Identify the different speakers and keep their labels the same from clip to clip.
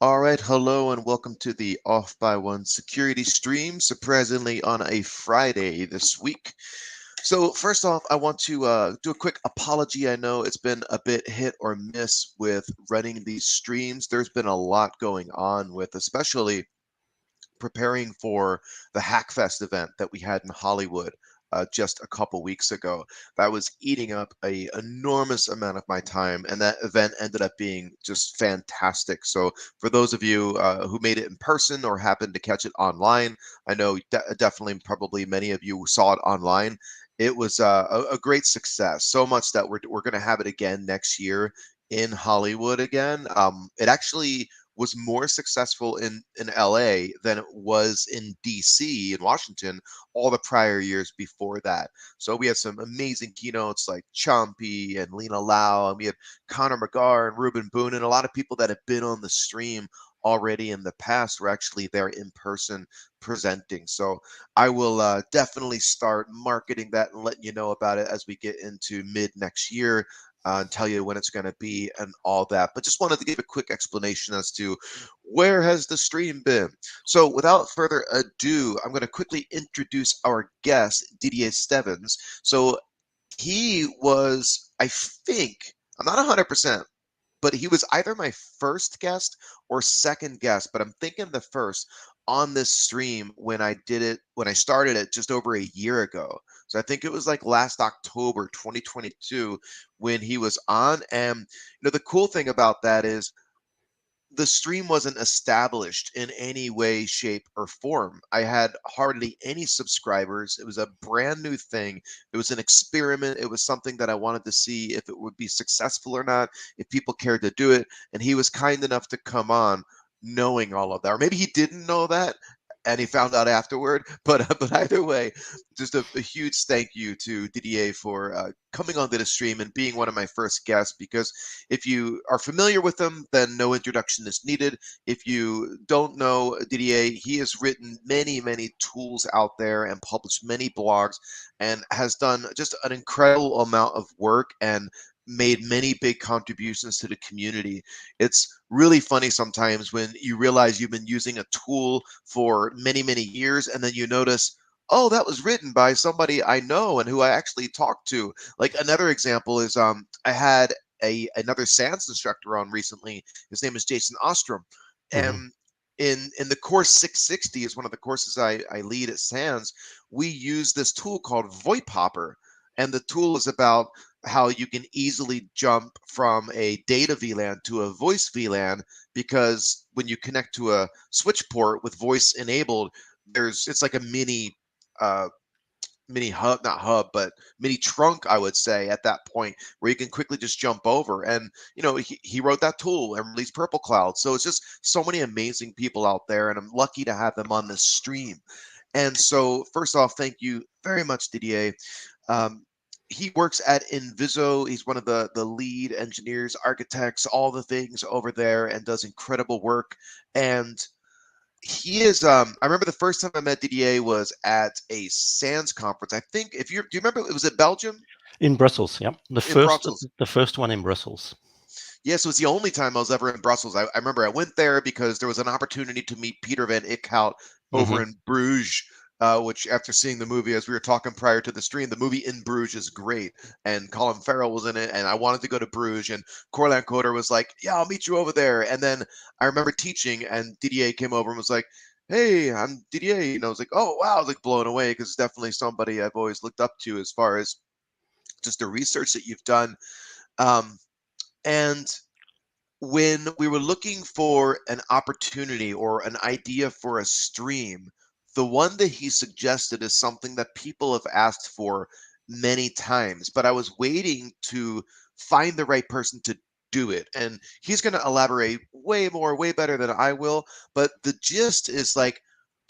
Speaker 1: All right, hello and welcome to the Off by One security stream, surprisingly on a Friday this week. So first off, I want to do a quick apology. I know it's been a bit hit or miss with running these streams. There's been a lot going on with especially preparing for the Hackfest event that we had in Hollywood just a couple weeks ago. That was eating up a enormous amount of my time, and that event ended up being just fantastic. So for those of you who made it in person or happened to catch it online, I know definitely probably many of you saw it online. It was a great success, so much that we're going to have it again next year in Hollywood again. It actually was more successful in LA than it was in DC in Washington all the prior years before that. So we had some amazing keynotes like Chompy and Lena Lau, and we had Connor McGar and Ruben Boone, and a lot of people that have been on the stream already in the past were actually there in person presenting. So I will definitely start marketing that and letting you know about it as we get into mid next year and tell you when it's going to be and all that. But just wanted to give a quick explanation as to where has the stream been. So without further ado, I'm going to quickly introduce our guest, Didier Stevens. So he was, I think, I'm not 100%, but he was either my first guest or second guest, but I'm thinking the first on this stream when I started it just over a year ago. So I think it was like last October 2022 when he was on. And the cool thing about that is the stream wasn't established in any way, shape, or form. I had hardly any subscribers. It was a brand new thing. It was an experiment. It was something that I wanted to see if it would be successful or not, if people cared to do it. And he was kind enough to come on knowing all of that. Or maybe he didn't know that and he found out afterward. But either way, just a huge thank you to Didier for coming onto the stream and being one of my first guests, because if you are familiar with him, then no introduction is needed. If you don't know Didier, he has written many, many tools out there and published many blogs and has done just an incredible amount of work and made many big contributions to the community. It's really funny sometimes when you realize you've been using a tool for many, many years and then you notice, oh, that was written by somebody I know and who I actually talked to. Like another example is I had another SANS instructor on recently. His name is Jason Ostrom,
Speaker 2: Hmm.
Speaker 1: and in the course 660 is one of the courses I lead at SANS. We use this tool called VoIP Hopper, and the tool is about how you can easily jump from a data VLAN to a voice VLAN, because when you connect to a switch port with voice enabled, it's like a uh, mini hub, not hub, but mini trunk, I would say, at that point where you can quickly just jump over. And, he wrote that tool and released Purple Cloud. So it's just so many amazing people out there, and I'm lucky to have them on this stream. And so, first off, thank you very much, Didier. Um, he works at Inviso. He's one of the lead engineers, architects, all the things over there, and does incredible work. And he is I remember the first time I met Didier was at a SANS conference. I think, if you do you remember, it was at Belgium,
Speaker 2: In Brussels, yeah. The
Speaker 1: in
Speaker 2: first,
Speaker 1: Brussels.
Speaker 2: the first one in Brussels.
Speaker 1: Yes, it was the only time I was ever in Brussels. I remember I went there because there was an opportunity to meet Peter Van Ickhout over
Speaker 2: Hmm.
Speaker 1: in Bruges, which, after seeing the movie, as we were talking prior to the stream, the movie In Bruges is great, and Colin Farrell was in it, and I wanted to go to Bruges, and Corlan Coder was like, "Yeah, I'll meet you over there." And then I remember teaching, and Didier came over and was like, "Hey, I'm Didier," and I was like, "Oh wow," I was like blown away, because it's definitely somebody I've always looked up to as far as just the research that you've done. Um, and when we were looking for an opportunity or an idea for a stream, the one that he suggested is something that people have asked for many times, but I was waiting to find the right person to do it. And he's going to elaborate way more, way better than I will. But the gist is like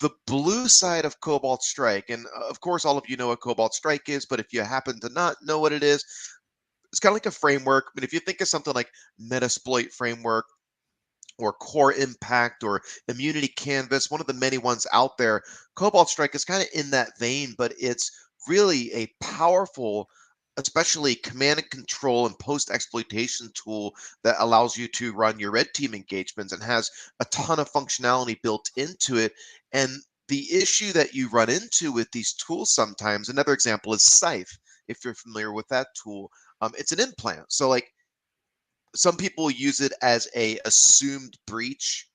Speaker 1: the blue side of Cobalt Strike. And of course, all of you know what Cobalt Strike is, but if you happen to not know what it is, it's kind of like a framework. But if you think of something like Metasploit framework or Core Impact or Immunity Canvas, one of the many ones out there, Cobalt Strike is kind of in that vein, but it's really a powerful especially command and control and post exploitation tool that allows you to run your red team engagements and has a ton of functionality built into it. And the issue that you run into with these tools sometimes, another example is Scythe. If you're familiar with that tool, it's an implant. So like some people use it as a assumed breach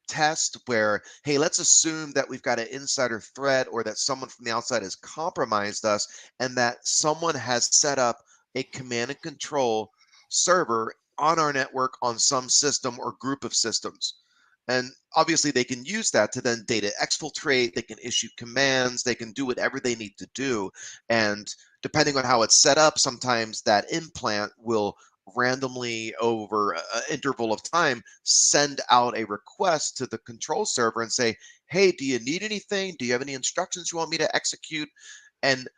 Speaker 1: test where, hey, let's assume that we've got an insider threat or that someone from the outside has compromised us and that someone has set up a command and control server on our network on some system or group of systems. And obviously they can use that to then data exfiltrate, they can issue commands, they can do whatever they need to do. And depending on how it's set up, sometimes that implant will randomly over an interval of time send out a request to the control server and say, hey, do you need anything? Do you have any instructions you want me to execute? And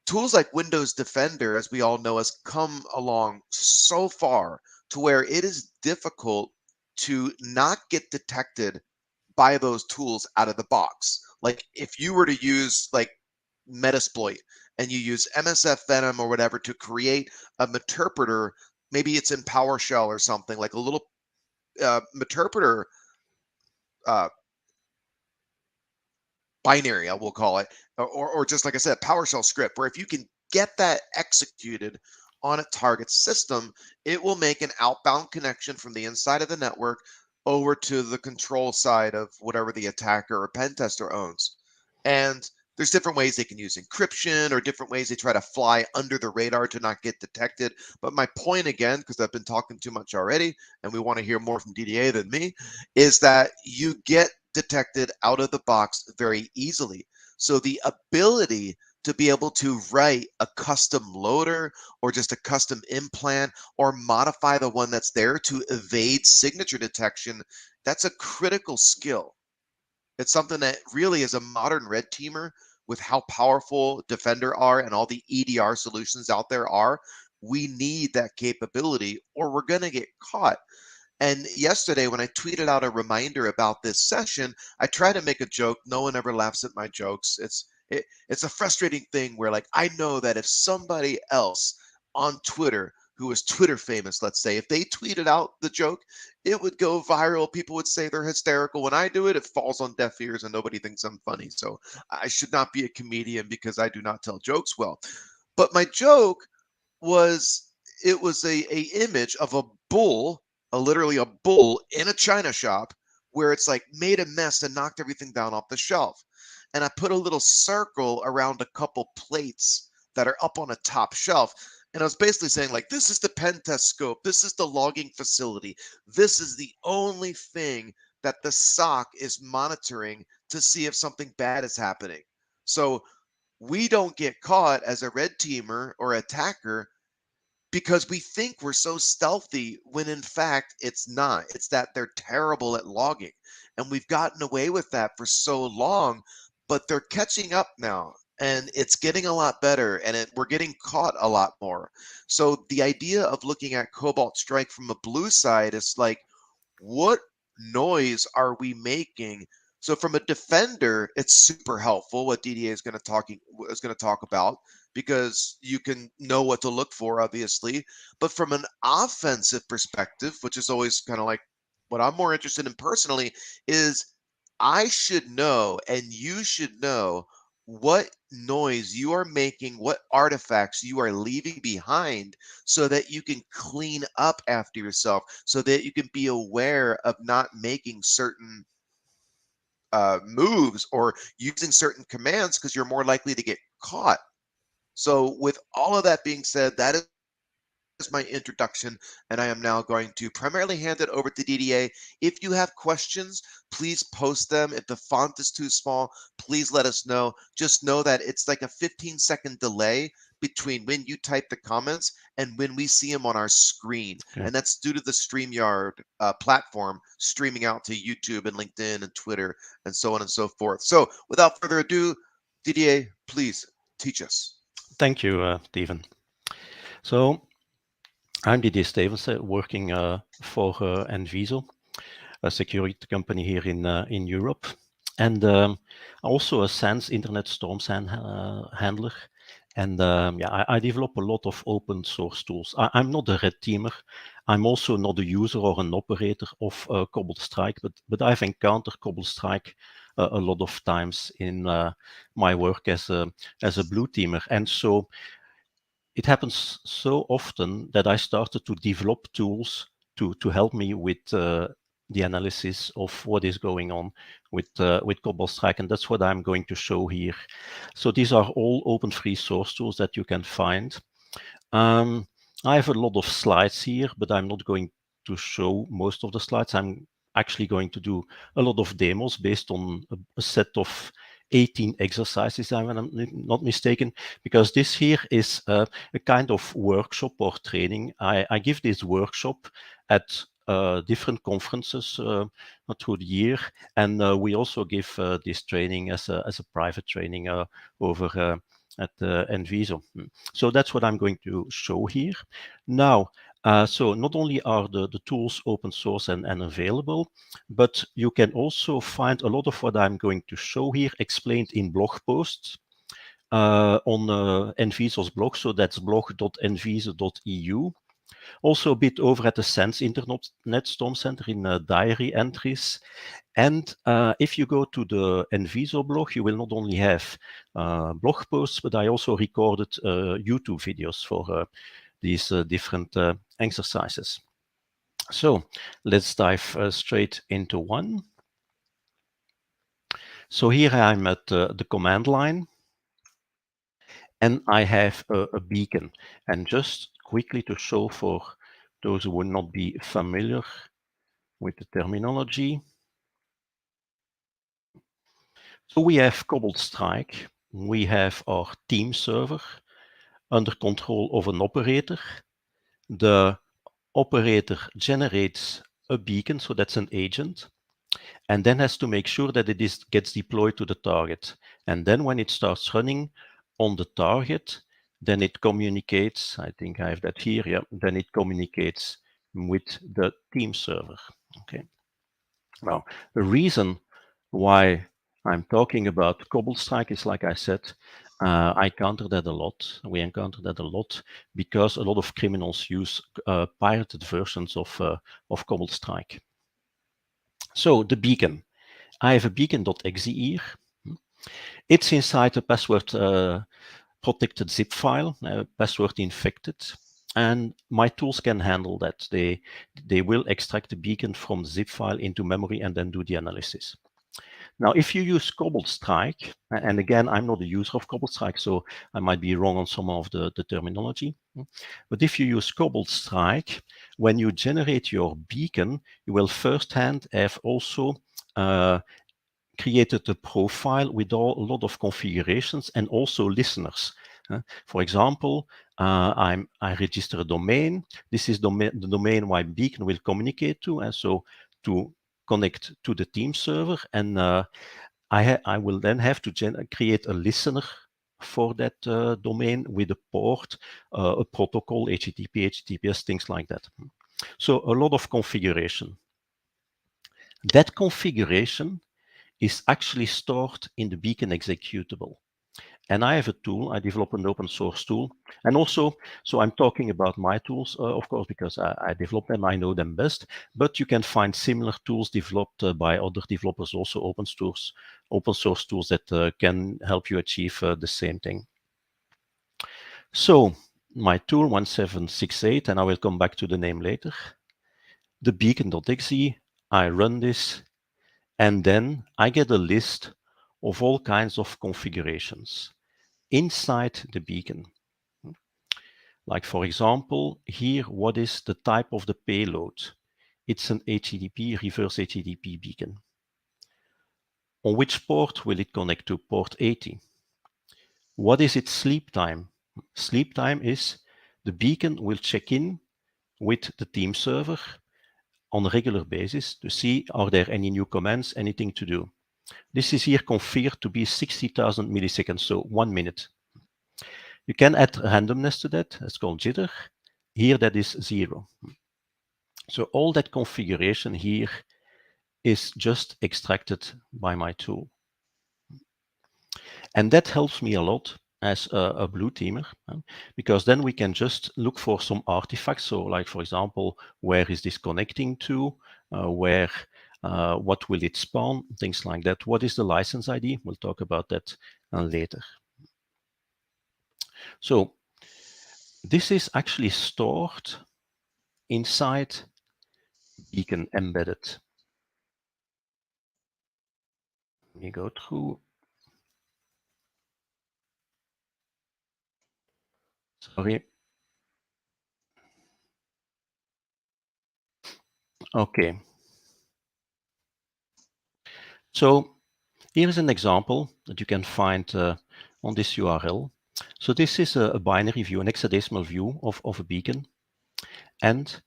Speaker 1: tools like Windows Defender, as we all know, has come along so far to where it is difficult to not get detected by those tools out of the box. Like if you were to use like Metasploit and you use MSF Venom or whatever to create a meterpreter, maybe it's in PowerShell or something, like a little meterpreter uh, binary, I will call it, or just like I said, PowerShell script, where if you can get that executed on a target system, it will make an outbound connection from the inside of the network over to the control side of whatever the attacker or pen tester owns. And there's different ways they can use encryption or different ways they try to fly under the radar to not get detected. But my point again, because I've been talking too much already, and we want to hear more from DDA than me, is that you get detected out of the box very easily. So the ability to be able to write a custom loader or just a custom implant or modify the one that's there to evade signature detection, that's a critical skill. It's something that really is a modern red teamer with how powerful Defender are and all the EDR solutions out there are. We need that capability or we're going to get caught. And yesterday, when I tweeted out a reminder about this session, I try to make a joke. No one ever laughs at my jokes. It's a frustrating thing where, like, I know that if somebody else on Twitter who is Twitter famous, let's say, if they tweeted out the joke, it would go viral. People would say they're hysterical. When I do it, it falls on deaf ears and nobody thinks I'm funny. So I should not be a comedian because I do not tell jokes well. But my joke was it was a image of a bull, literally a bull in a china shop where it's like made a mess and knocked everything down off the shelf. And I put a little circle around a couple plates that are up on a top shelf. And I was basically saying, like, this is the pen test scope, this is the logging facility, this is the only thing that the SOC is monitoring to see if something bad is happening. So we don't get caught as a red teamer or attacker because we think we're so stealthy when in fact it's not. It's that they're terrible at logging. And we've gotten away with that for so long, but they're catching up now. And it's getting a lot better, and we're getting caught a lot more. So the idea of looking at Cobalt Strike from a blue side is like, what noise are we making? So from a defender, it's super helpful what DDA is going to talk about because you can know what to look for, obviously. But from an offensive perspective, which is always kind of like what I'm more interested in personally, is I should know and you should know what noise you are making, what artifacts you are leaving behind so that you can clean up after yourself, so that you can be aware of not making certain moves or using certain commands because you're more likely to get caught. So, with all of that being said, that is my introduction, and I am now going to primarily hand it over to DDA. If you have questions, please post them. If the font is too small, please let us know. Just know that it's like a 15-second delay between when you type the comments and when we see them on our screen.
Speaker 2: Okay.
Speaker 1: And that's due to the StreamYard platform streaming out to YouTube and LinkedIn and Twitter and so on and so forth. So without further ado, DDA, please teach us.
Speaker 2: Thank you, Stephen. So I'm Didier Stevens, working for Enviso, a security company here in Europe, and also a SANS Internet Storm SAN handler And yeah, I develop a lot of open source tools. I'm not a red teamer. I'm also not a user or an operator of Cobalt Strike, but I've encountered Cobalt Strike a lot of times in my work as a blue teamer. And so it happens so often that I started to develop tools to help me with the analysis of what is going on with Cobalt Strike, and that's what I'm going to show here. So these are all open free source tools that you can find. Um, I have a lot of slides here, but I'm not going to show most of the slides. I'm actually going to do a lot of demos based on a set of 18 exercises, if I'm not mistaken, because this here is a kind of workshop or training. I give this workshop at different conferences through the year, and we also give this training as a private training over at Enviso. So that's what I'm going to show here. Now, so not only are the tools open source and available, but you can also find a lot of what I'm going to show here explained in blog posts on Enviso's blog. So that's blog.enviso.eu. Also a bit over at the Sense Internet Storm Center in diary entries. And if you go to the Enviso blog, you will not only have blog posts, but I also recorded YouTube videos for these different exercises. So let's dive straight into one. So here I'm at the command line, and I have a beacon. And just quickly to show for those who would not be familiar with the terminology. So we have Cobalt Strike, we have our team server under control of an operator. The operator generates a beacon, so that's an agent, and then has to make sure that it gets deployed to the target. And then when it starts running on the target, then it communicates, I think I have that here, yeah, then it communicates with the team server. Okay. Now, the reason why I'm talking about Cobalt Strike is, like I said, I encounter that a lot. We encounter that a lot because a lot of criminals use pirated versions of Cobalt Strike. So the beacon. I have a beacon.exe here. It's inside a password protected zip file, password infected. And my tools can handle that. They will extract the beacon from the zip file into memory and then do the analysis. Now, if you use Cobalt Strike, and again, I'm not a user of Cobalt Strike, so I might be wrong on some of the terminology. But if you use Cobalt Strike, when you generate your beacon, you will firsthand have also created a profile with a lot of configurations and also listeners. For example, I register a domain. This is the domain my beacon will communicate to, and so to connect to the team server, and I will then have to create a listener for that domain with a port, a protocol, HTTP, HTTPS, things like that. So a lot of configuration. That configuration is actually stored in the beacon executable. And I have a tool, I developed an open source tool. And also, so I'm talking about my tools, of course, because I developed them, I know them best, but you can find similar tools developed by other developers, also open source tools that can help you achieve the same thing. So my tool 1768, and I will come back to the name later, the beacon.exe, I run this, and then I get a list of all kinds of configurations inside the beacon. Like, for example, here, what is the type of the payload? It's an HTTP, reverse HTTP beacon. On which port will it connect to? Port 80. What is its sleep time? Sleep time is the beacon will check in with the team server on a regular basis to see are there any new commands, anything to do. This is here configured to be 60,000 milliseconds, so 1 minute. You can add randomness to that. It's called jitter. Here that is 0. So all that configuration here is just extracted by my tool. And that helps me a lot as a blue teamer, because then we can just look for some artifacts. So like, for example, where is this connecting to, what will it spawn, things like that. What is the license ID? We'll talk about that later. So this is actually stored inside beacon embedded. Let me go through. Sorry. Okay. So here is an example that you can find on this URL. So this is a binary view, an hexadecimal view of a beacon. And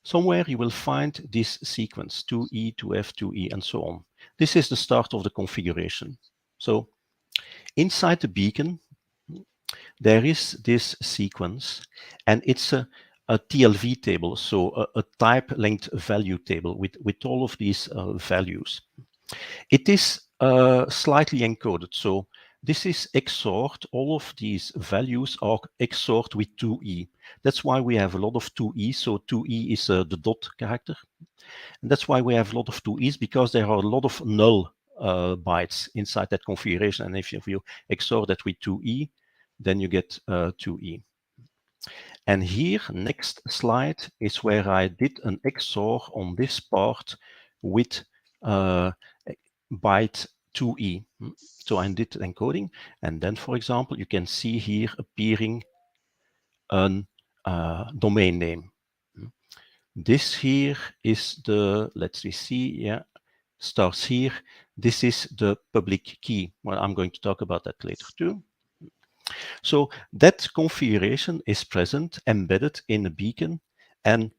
Speaker 2: somewhere you will find this sequence, 2E, 2F, 2E, and so on. This is the start of the configuration. So inside the beacon, there is this sequence, and it's a TLV table, so a type length value table with all of these values. It is slightly encoded, so this is XORed. All of these values are XORed with 2E. That's why we have a lot of 2E. So 2E is the dot character. And that's why we have a lot of 2Es, because there are a lot of null bytes inside that configuration. And if you XOR that with 2E, then you get 2E. And here, next slide, is where I did an XOR on this part with byte 2E. So I did encoding, and then, for example, you can see here appearing a domain name. This here is the, let's see, yeah, starts here. This is the public key. Well, I'm going to talk about that later too. So that configuration is present, embedded in a beacon, and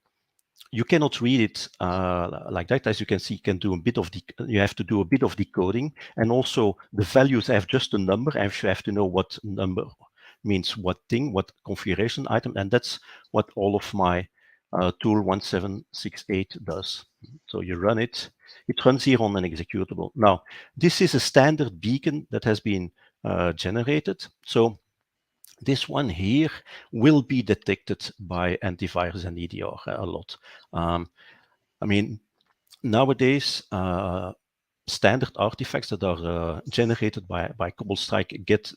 Speaker 2: you cannot read it like that. As you can see, you can do a bit of you have to do a bit of decoding, and also the values have just a number, and you have to know what number means what thing, what configuration item, and that's what all of my tool 1768 does. So you run it. It runs here on an executable. Now, this is a standard beacon that has been generated. So this one here will be detected by antivirus and EDR a lot. I mean, nowadays, standard artifacts that are generated by Cobalt Strike get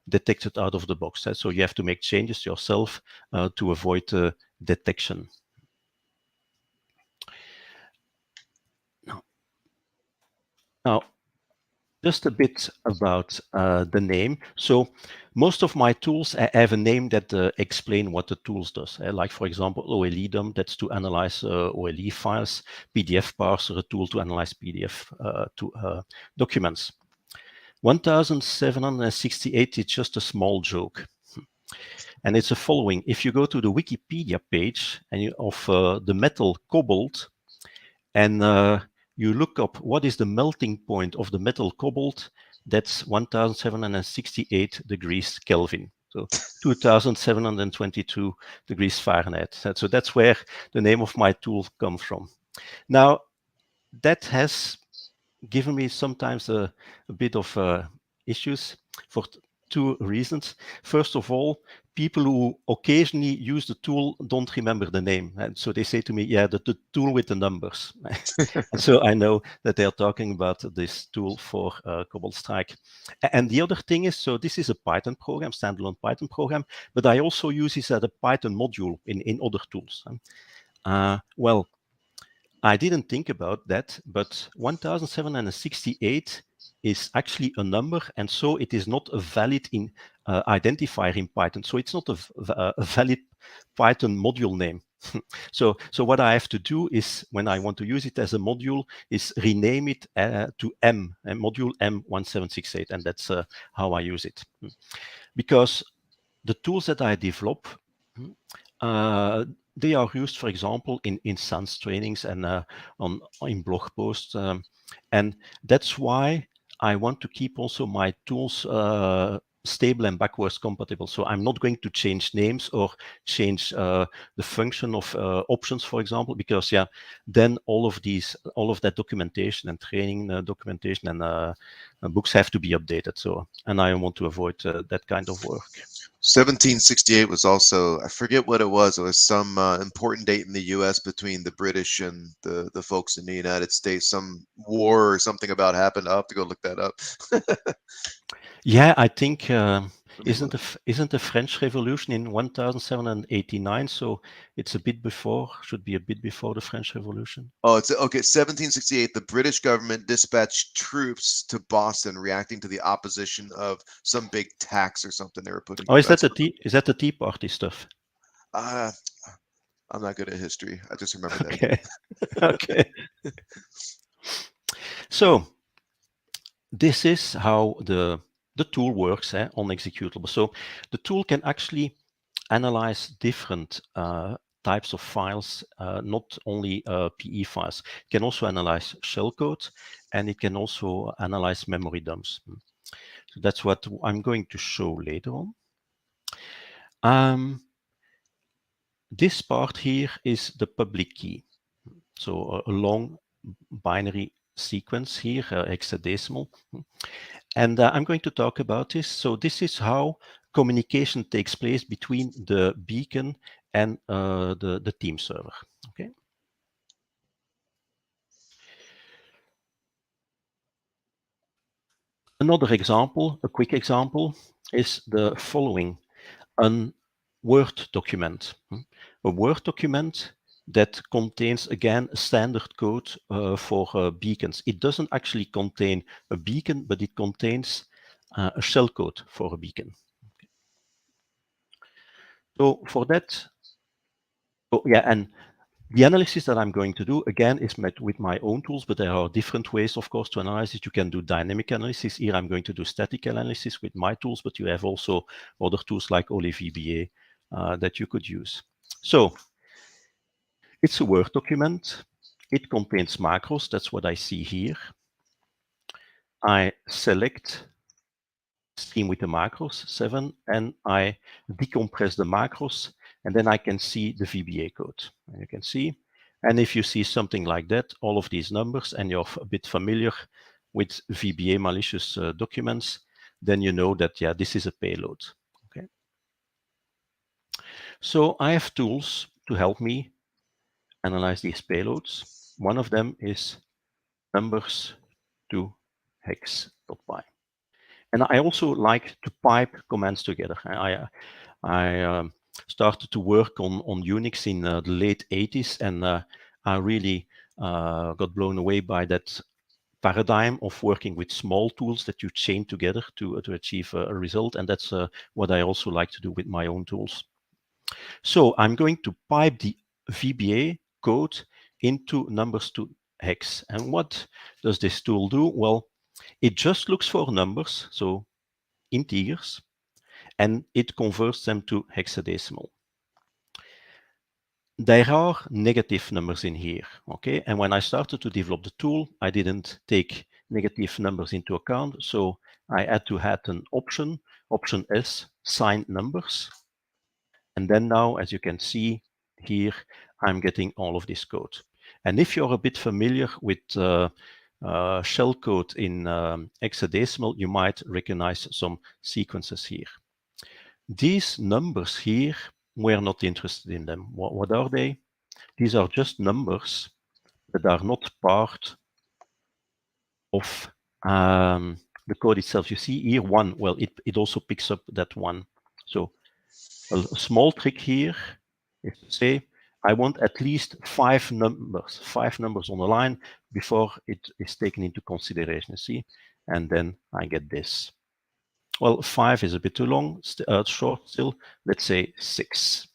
Speaker 2: detected out of the box. So you have to make changes yourself to avoid detection. Now, just a bit about the name. So most of my tools have a name that explain what the tools does. Like, for example, OLEDUM, that's to analyze OLE files. PDF parser, a tool to analyze PDF documents. 1768 is just a small joke. And it's the following. If you go to the Wikipedia page and of the metal cobalt, and you look up what is the melting point of the metal cobalt, that's 1768 degrees Kelvin. So 2722 degrees Fahrenheit. So that's where the name of my tool comes from. Now, that has given me sometimes a bit of issues for two reasons. First of all, people who occasionally use the tool don't remember the name. And so they say to me, yeah, the tool with the numbers. And so I know that they're talking about this tool for Cobalt Strike. And the other thing is, so this is a Python program, standalone Python program, but I also use this as a Python module in other tools. Well, I didn't think about that, but 1768 is actually a number, and so it is not a valid identifier in Python. So it's not a valid Python module name. So what I have to do is, when I want to use it as a module, is rename it to M, module M1768, and that's how I use it. Because the tools that I develop, they are used, for example, in SANS trainings and in blog posts. And that's why I want to keep also my tools stable and backwards compatible. So I'm not going to change names or change the function of options, for example, because yeah, then all of that documentation and training documentation and books have to be updated. So, and I want to avoid that kind of work.
Speaker 1: 1768 was also, I forget what it was. It was some important date in the U.S. between the British and the folks in the United States. Some war or something about happened. I'll have to go look that up.
Speaker 2: Yeah, I think
Speaker 1: Let me look.
Speaker 2: isn't the French Revolution in 1789? So it's a bit before, should be a bit before the French Revolution.
Speaker 1: Oh, it's okay. 1768. The British government dispatched troops to Boston, reacting to the opposition of some big tax or something they were putting
Speaker 2: Oh,
Speaker 1: through. That's
Speaker 2: is that the Tea Party stuff?
Speaker 1: uh, I'm not good at history. I just remember that date.
Speaker 2: Okay, okay. So this is how the tool works on executable. So the tool can actually analyze different types of files, not only PE files. It can also analyze shellcode, and it can also analyze memory dumps. So that's what I'm going to show later on. This part here is the public key. So a long binary sequence here, hexadecimal. And I'm going to talk about this. So this is how communication takes place between the beacon and the team server. Okay. Another example, a quick example, is the following: a Word document. A Word document that contains, again, standard code for beacons. It doesn't actually contain a beacon, but it contains a shellcode for a beacon. So for that, oh yeah, and the analysis that I'm going to do, again, is met with my own tools, but there are different ways, of course, to analyze it. You can do dynamic analysis. Here I'm going to do static analysis with my tools, but you have also other tools like OliVBA that you could use. So it's a Word document. It contains macros. That's what I see here. I select stream with the macros 7, and I decompress the macros, and then I can see the VBA code. And you can see, and if you see something like that, all of these numbers, and you're a bit familiar with VBA malicious documents, then you know that, yeah, this is a payload. Okay. So I have tools to help me analyze these payloads. One of them is numbers to hex.py. And I also like to pipe commands together. I started to work on Unix in the late 80s, and I really got blown away by that paradigm of working with small tools that you chain together to achieve a result. And that's what I also like to do with my own tools. So I'm going to pipe the VBA code into numbers to hex. And what does this tool do? Well, it just looks for numbers, so integers, and it converts them to hexadecimal. There are negative numbers in here, okay? And when I started to develop the tool, I didn't take negative numbers into account, so I had to add an option S, signed numbers. And then now, as you can see here, I'm getting all of this code. And if you're a bit familiar with shellcode in hexadecimal, you might recognize some sequences here. These numbers here, we're not interested in them. What are they? These are just numbers that are not part of the code itself. You see here 1, well, it also picks up that 1. So a small trick here is to say, I want at least 5 numbers on the line before it is taken into consideration, you see? And then I get this. Well, 5 is a bit too long, short still. Let's say 6,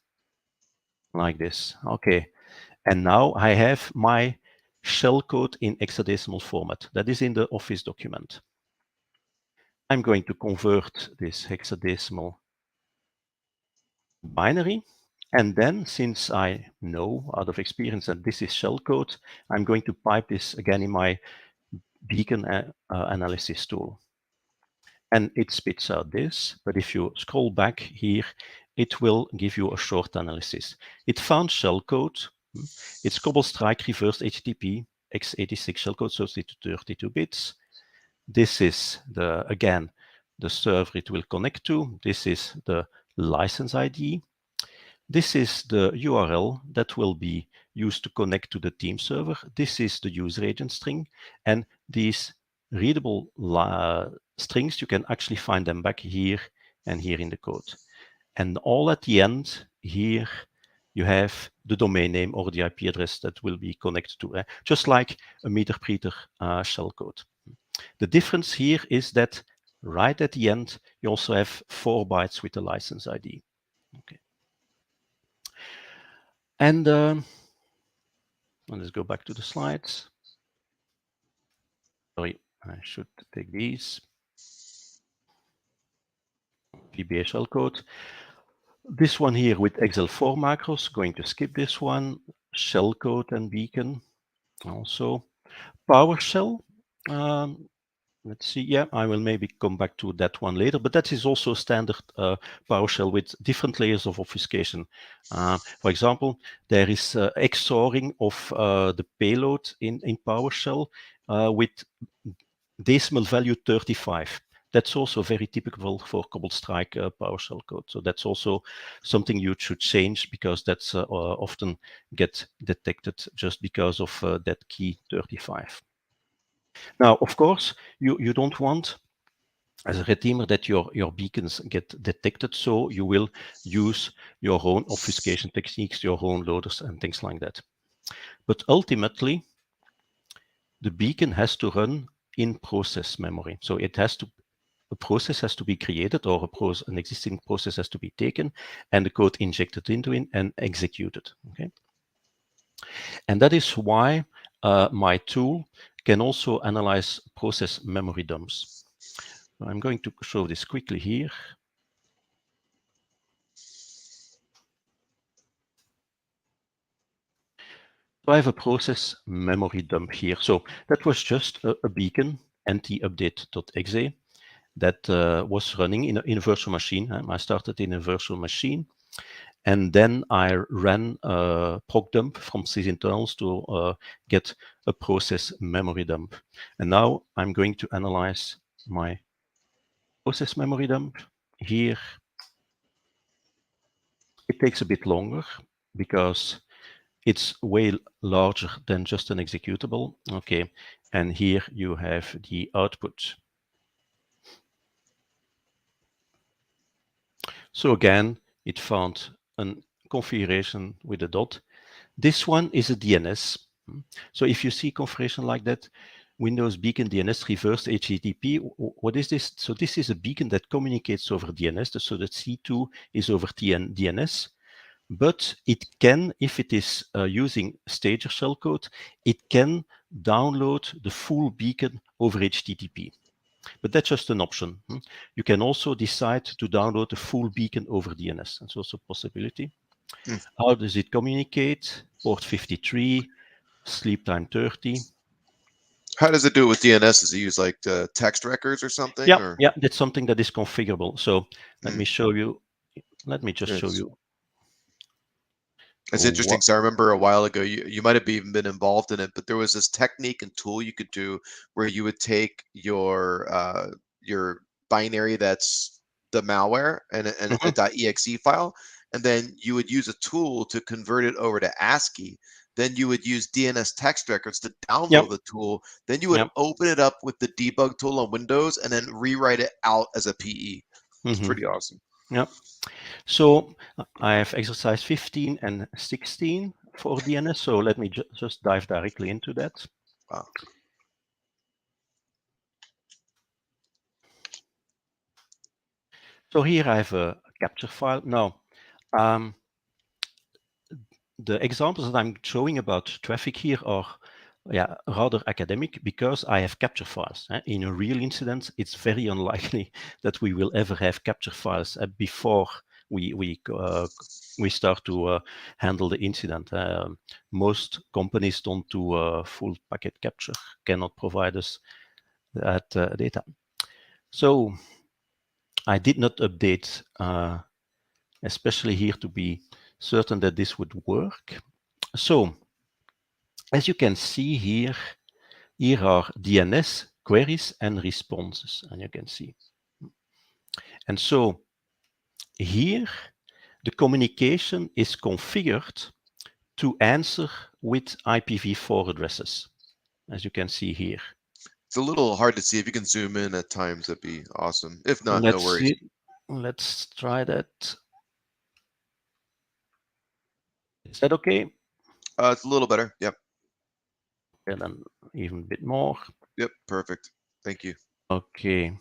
Speaker 2: like this. Okay, and now I have my shellcode in hexadecimal format. That is in the Office document. I'm going to convert this hexadecimal binary. And then, since I know out of experience that this is shellcode, I'm going to pipe this again in my beacon analysis tool. and it spits out this. But if you scroll back here, it will give you a short analysis. It found shellcode. It's Cobalt Strike reverse HTTP x86 shellcode, so it's 32 bits. This is again the server it will connect to. This is the license ID. This is the URL that will be used to connect to the team server. This is the user agent string, and these readable strings, you can actually find them back here and here in the code. And all at the end here, you have the domain name or the IP address that will be connected to, just like a meterpreter shellcode. The difference here is that right at the end, you also have 4 bytes with the license ID. Okay. And let's go back to the slides. Sorry, I should take these. VBA shellcode. This one here with XL4 macros, going to skip this one. Shellcode and beacon also. PowerShell. Let's see. Yeah, I will maybe come back to that one later, but that is also standard PowerShell with different layers of obfuscation. For example, there is XORing of the payload in PowerShell with decimal value 35. That's also very typical for Cobalt Strike PowerShell code. So that's also something you should change, because that's often get detected just because of that key 35. Now, of course, you don't want, as a red teamer, that your beacons get detected, so you will use your own obfuscation techniques, your own loaders, and things like that. But ultimately, the beacon has to run in process memory. So it has to, a process has to be created, or an existing process has to be taken, and the code injected into it and executed. Okay, and that is why my tool can also analyze process memory dumps. I'm going to show this quickly here. So I have a process memory dump here. So that was just a beacon, anti-update.exe, that was running in a virtual machine. I started in a virtual machine, and then I ran a proc dump from sysinternals to get a process memory dump. And now I'm going to analyze my process memory dump here. It takes a bit longer because it's way larger than just an executable. Okay, and here you have the output. So again, it found a configuration with a dot. This one is a DNS. So if you see configuration like that, Windows Beacon DNS reverse HTTP, what is this? So this is a beacon that communicates over DNS, so that C2 is over DNS. But it can, if it is using stager shellcode, it can download the full beacon over HTTP. But that's just an option. You can also decide to download the full beacon over DNS. That's also a possibility. How does it communicate? Port 53, sleep time 30.
Speaker 1: How does it do it with DNS? Does it use like text records or something?
Speaker 2: Yeah,
Speaker 1: or?
Speaker 2: yeah, that's something that is configurable. So let me show you. Let me just show you.
Speaker 1: It's interesting. So I remember a while ago, you might have even been involved in it, but there was this technique and tool you could do where you would take your binary that's the malware and a .exe file, and then you would use a tool to convert it over to ASCII. Then you would use DNS text records to download the tool. Then you would open it up with the debug tool on Windows and then rewrite it out as a PE. It's pretty awesome.
Speaker 2: Yeah. So I have exercise 15 and 16 for DNS. So let me just dive directly into that.
Speaker 1: Wow.
Speaker 2: So here I have a capture file. Now, the examples that I'm showing about traffic here are rather academic, because I have capture files. In a real incident, it's very unlikely that we will ever have capture files before we start to handle the incident. Most companies don't do full packet capture, cannot provide us that data. So I did not update, especially here to be certain that this would work. So, as you can see here, here are DNS queries and responses, and you can see. And so here, the communication is configured to answer with IPv4 addresses, as you can see here.
Speaker 1: It's a little hard to see. If you can zoom in at times, that'd be awesome. If not, no
Speaker 2: Let's
Speaker 1: worries.
Speaker 2: see. Let's try that. Is that okay?
Speaker 1: It's a little better. Yep.
Speaker 2: And then even a bit more.
Speaker 1: Yep. Perfect. Thank you.
Speaker 2: Okay.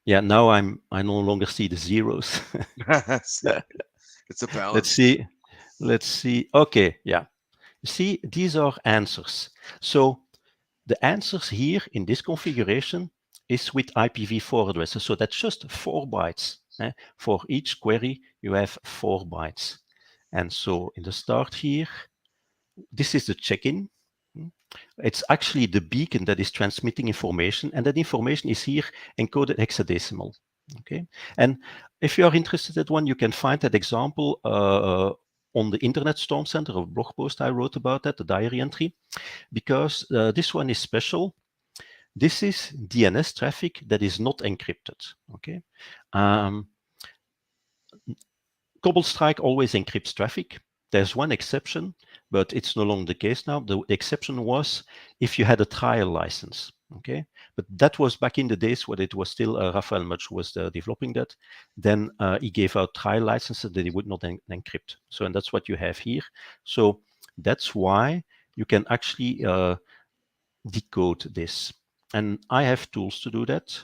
Speaker 2: Yeah, now I no longer see the zeros.
Speaker 1: It's a balance.
Speaker 2: Let's see. Let's see. Okay, yeah. You see, these are answers. So the answers here in this configuration is with IPv4 addresses. So that's just 4 bytes. For each query, you have 4 bytes. And so in the start here, this is the check-in. It's actually the beacon that is transmitting information, and that information is here encoded hexadecimal. Okay, and if you are interested in that one, you can find that example on the Internet Storm Center, a blog post I wrote about that, the diary entry, because this one is special. This is DNS traffic that is not encrypted. Okay, Cobalt Strike always encrypts traffic. There's one exception, but it's no longer the case now. The exception was if you had a trial license. Okay, but that was back in the days when it was still Raphael Mudge was developing that. Then he gave out trial licenses that he would not encrypt. So, and that's what you have here. So that's why you can actually decode this. And I have tools to do that.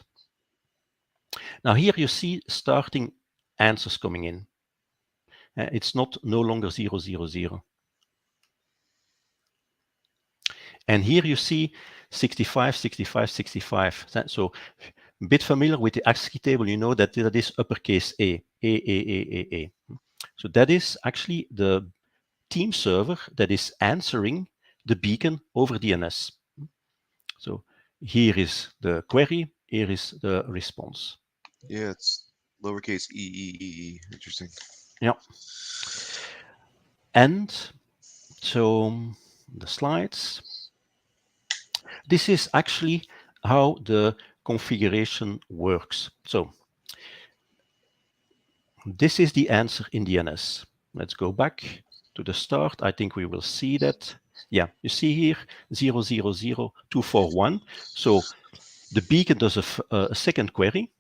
Speaker 2: Now here you see starting answers coming in. It's not no longer 000. And here you see 65, 65, 65. So a bit familiar with the ASCII table, you know that that is uppercase A. So that is actually the team server that is answering the beacon over DNS. So here is the query, here is the response.
Speaker 1: Yeah, it's lowercase e. Interesting.
Speaker 2: Yeah. And so the slides. This is actually how the configuration works. So this is the answer in DNS. Let's go back to the start. I think we will see that. Yeah, you see here 000241. So the beacon does a second query,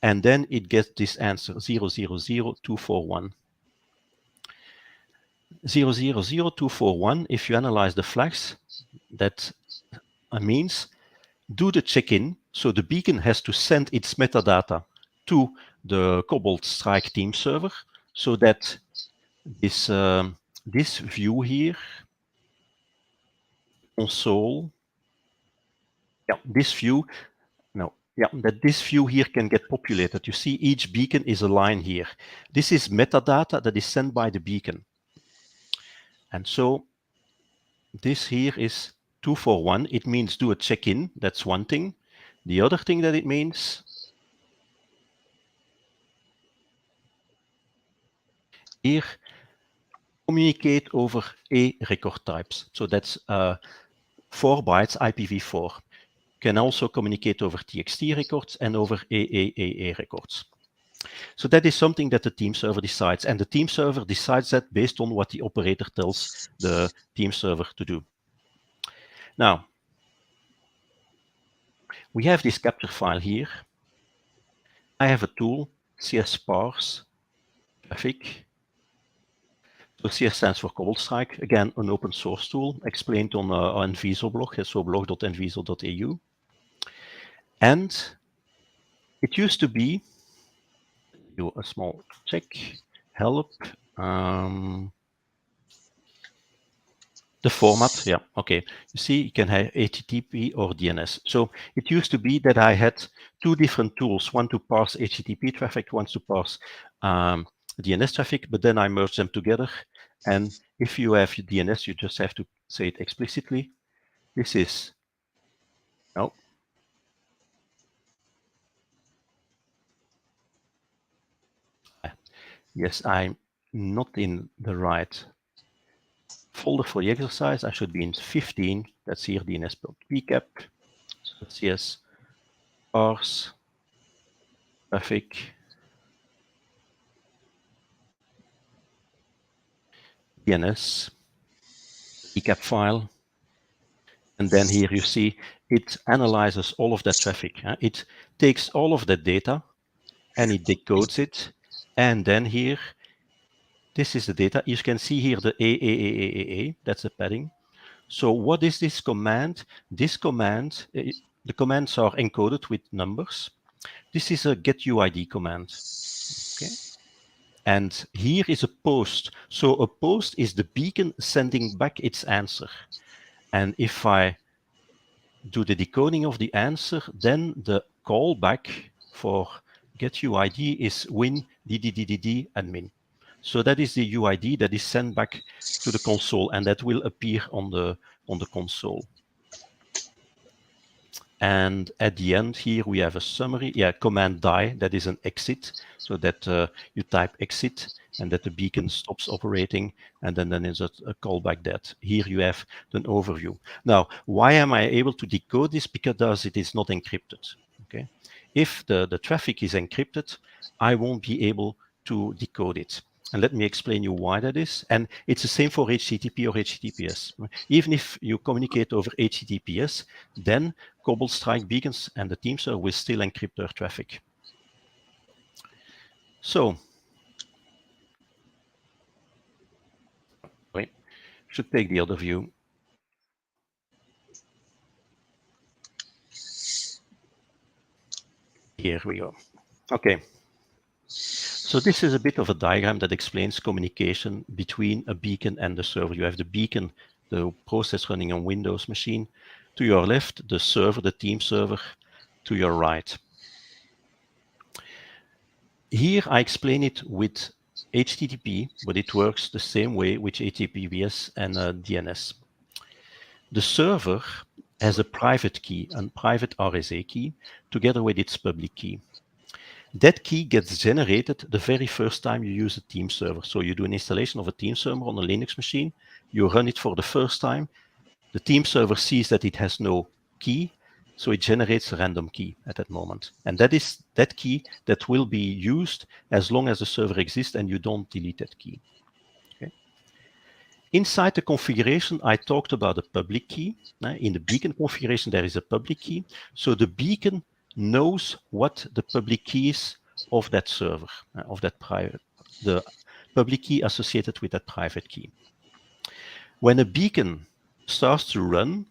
Speaker 2: and then it gets this answer 000241. 000241, if you analyze the flags, that means do the check-in. So the beacon has to send its metadata to the Cobalt Strike team server so that this view here, console, this view, that this view here can get populated. You see each beacon is a line here. This is metadata that is sent by the beacon. And so this here is 241. It means do a check-in. That's one thing. The other thing that it means here, communicate over A record types. So that's 4 bytes IPv4. Can also communicate over TXT records and over AAAA records. So that is something that the team server decides, and the team server decides that based on what the operator tells the team server to do. Now, we have this capture file here. I have a tool, csparse traffic. So CS stands for Cobalt Strike, again, an open source tool explained on Nviso blog, so blog.nviso.eu. And it used to be, do a small check, help, the format, yeah, okay. You see, you can have HTTP or DNS. So it used to be that I had 2 different tools, one to parse HTTP traffic, one to parse DNS traffic, but then I merged them together. And if you have DNS, you just have to say it explicitly. This is, no. Yes, I'm not in the right folder for the exercise. I should be in 15. That's here DNS.pcap. So that's yes, parse traffic DNS pcap file. And then here you see it analyzes all of that traffic. It takes all of that data and it decodes it. And then here, this is the data. You can see here the A, that's the padding. So what is this command? This command, the commands are encoded with numbers. This is a getUID command, okay? And here is a post. So a post is the beacon sending back its answer. And if I do the decoding of the answer, then the callback for getUID is win dddd admin. So that is the UID that is sent back to the console, and that will appear on the console. And at the end here we have a summary. Yeah, command die, that is an exit, so that you type exit and that the beacon stops operating, and then there's a callback that. Here you have an overview. Now, why am I able to decode this? Because it is not encrypted. Okay, if the traffic is encrypted, I won't be able to decode it. And let me explain you why that is. And it's the same for HTTP or HTTPS. Even if you communicate over HTTPS, then Cobalt Strike beacons and the team server will still encrypt their traffic. So, wait, should take the other view. Here we go. Okay. So this is a bit of a diagram that explains communication between a beacon and the server. You have the beacon, the process running on Windows machine. To your left, the server, the team server. To your right. Here I explain it with HTTP, but it works the same way with HTTPS and DNS. The server has a private key, a private RSA key, together with its public key. That key gets generated the very first time you use a team server. So you do an installation of a team server on a Linux machine, you run it for the first time, the team server sees that it has no key, so it generates a random key at that moment. And that is that key that will be used as long as the server exists and you don't delete that key. Okay. Inside the configuration, I talked about a public key. In the beacon configuration, there is a public key. So the beacon knows what the public key is of that server, of that private, the public key associated with that private key. When a beacon starts to run,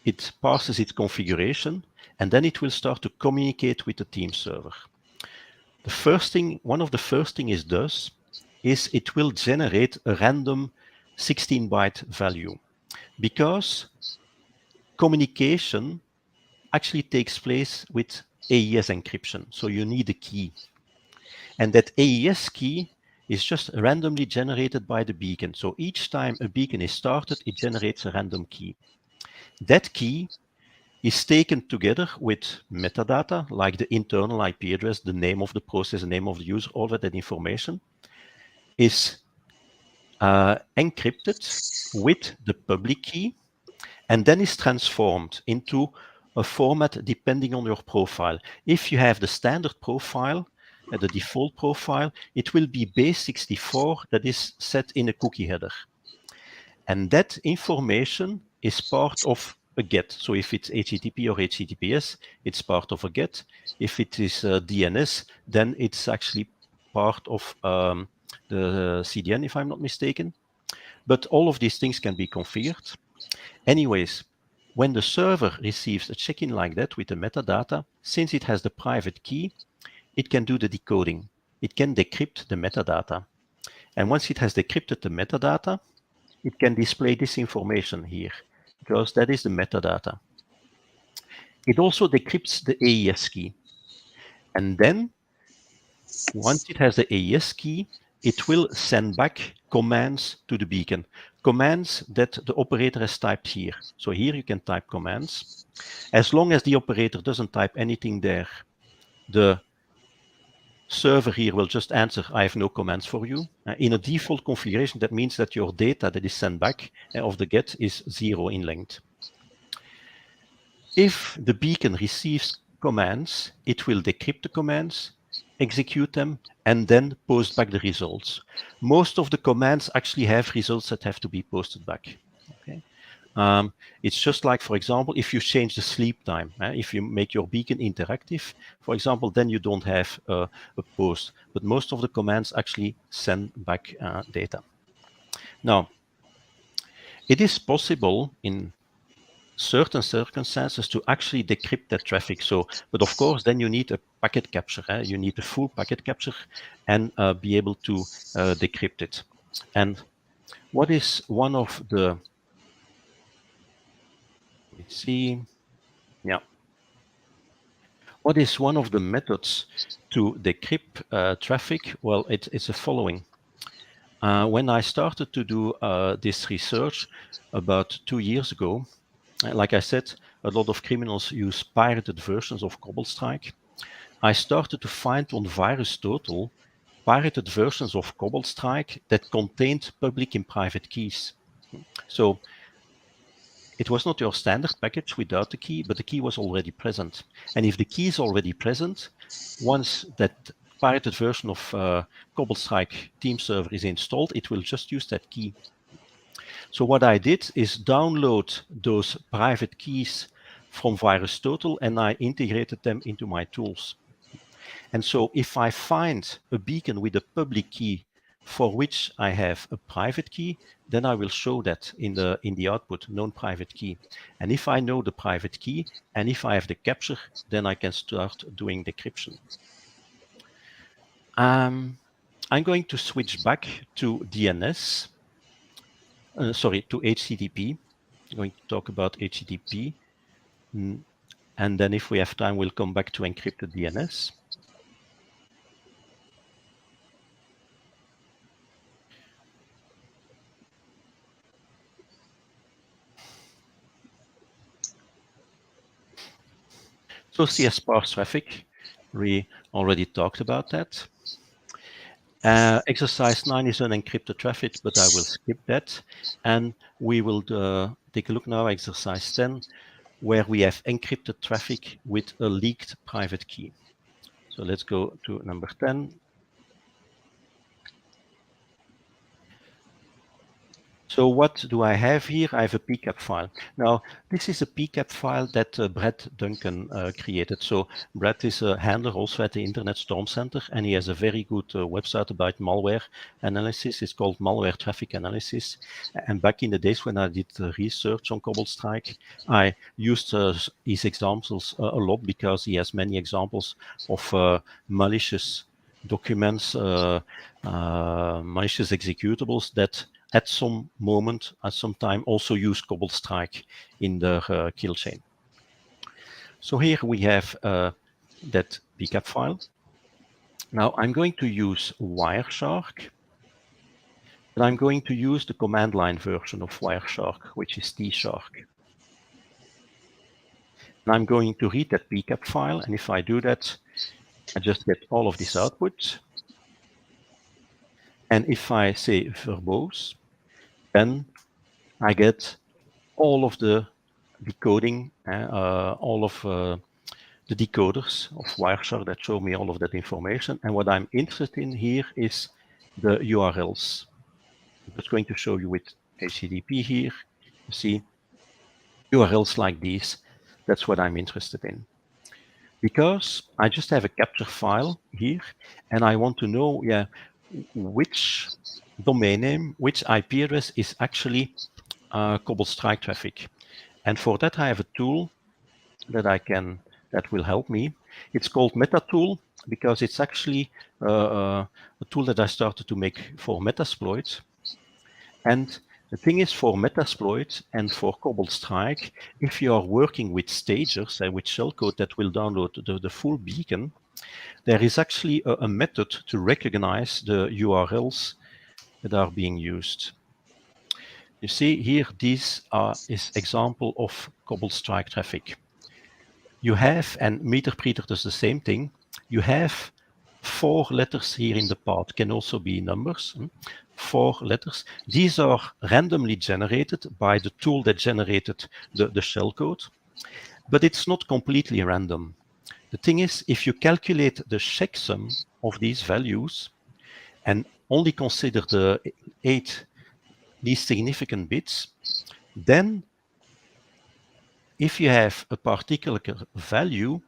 Speaker 2: it passes its configuration, and then it will start to communicate with the team server. The first thing, one of the first thing it does is it will generate a random 16-byte value, because communication actually takes place with AES encryption. So you need a key. And that AES key is just randomly generated by the beacon. So each time a beacon is started, it generates a random key. That key is taken together with metadata, like the internal IP address, the name of the process, the name of the user, all of that information is encrypted with the public key, and then is transformed into a format depending on your profile. If you have the standard profile, the default profile, it will be base64 that is set in a cookie header. And that information is part of a GET. So if it's HTTP or HTTPS, it's part of a GET. If it is DNS, then it's actually part of the CDN, if I'm not mistaken. But all of these things can be configured. Anyways, when the server receives a check-in like that with the metadata, since it has the private key, it can do the decoding. It can decrypt the metadata. And once it has decrypted the metadata, it can display this information here, because that is the metadata. It also decrypts the AES key. And then, once it has the AES key, it will send back commands to the beacon, commands that the operator has typed here. So here you can type commands. As long as the operator doesn't type anything there, the server here will just answer, I have no commands for you. In a default configuration, that means that your data that is sent back of the get is 0 in length. If the beacon receives commands, it will decrypt the commands, execute them, and then post back the results. Most of the commands actually have results that have to be posted back. Okay. It's just like, for example, if you change the sleep time, if you make your beacon interactive, for example, then you don't have a post, but most of the commands actually send back data. Now, it is possible in certain circumstances to actually decrypt that traffic. So, but of course, then you need a packet capture. You need a full packet capture and be able to decrypt it. And what is one of the, let me see, yeah. What is one of the methods to decrypt traffic? Well, it's the following. When I started to do this research about 2 years ago, like I said, a lot of criminals use pirated versions of Cobalt Strike. I started to find on VirusTotal pirated versions of Cobalt Strike that contained public and private keys. So it was not your standard package without the key, but the key was already present. And if the key is already present, once that pirated version of Cobalt Strike team server is installed, it will just use that key. So what I did is download those private keys from VirusTotal and I integrated them into my tools. And so if I find a beacon with a public key for which I have a private key, then I will show that in the output, known private key. And if I know the private key and if I have the capture, then I can start doing decryption. I'm going to switch back to DNS. To HTTP. I'm going to talk about HTTP. And then if we have time, we'll come back to encrypted DNS. So CS parse traffic, we already talked about that. Exercise 9 is unencrypted traffic, but I will skip that. And we will take a look now, exercise 10, where we have encrypted traffic with a leaked private key. So let's go to number 10. So what do I have here? I have a PCAP file. Now, this is a PCAP file that Brett Duncan created. So Brett is a handler also at the Internet Storm Center, and he has a very good website about malware analysis. It's called Malware Traffic Analysis. And back in the days when I did research on Cobalt Strike, I used his examples a lot because he has many examples of malicious documents, malicious executables that at some moment, at some time, also use Cobalt Strike in their kill chain. So here we have that PCAP file. Now I'm going to use Wireshark, and I'm going to use the command line version of Wireshark, which is tshark. And I'm going to read that PCAP file, and if I do that, I just get all of this output. And if I say verbose, then I get all of the decoding, all of the decoders of Wireshark that show me all of that information. And what I'm interested in here is the URLs. I'm just going to show you with HTTP here. You see URLs like these. That's what I'm interested in. Because I just have a capture file here, and I want to know, which domain name, which IP address is actually Cobalt Strike traffic. And for that, I have a tool that will help me. It's called MetaTool because it's actually a tool that I started to make for Metasploit. And the thing is, for Metasploit and for Cobalt Strike, if you are working with stagers and with shellcode that will download the full beacon, there is actually a method to recognize the URLs that are being used. You see here, this is example of Cobalt Strike traffic. You have, and MeterPreter does the same thing, you have 4 letters here in the path can also be numbers. 4 letters. These are randomly generated by the tool that generated the shellcode, but it's not completely random. The thing is, if you calculate the checksum of these values and only consider the 8 least significant bits, then if you have a particular value,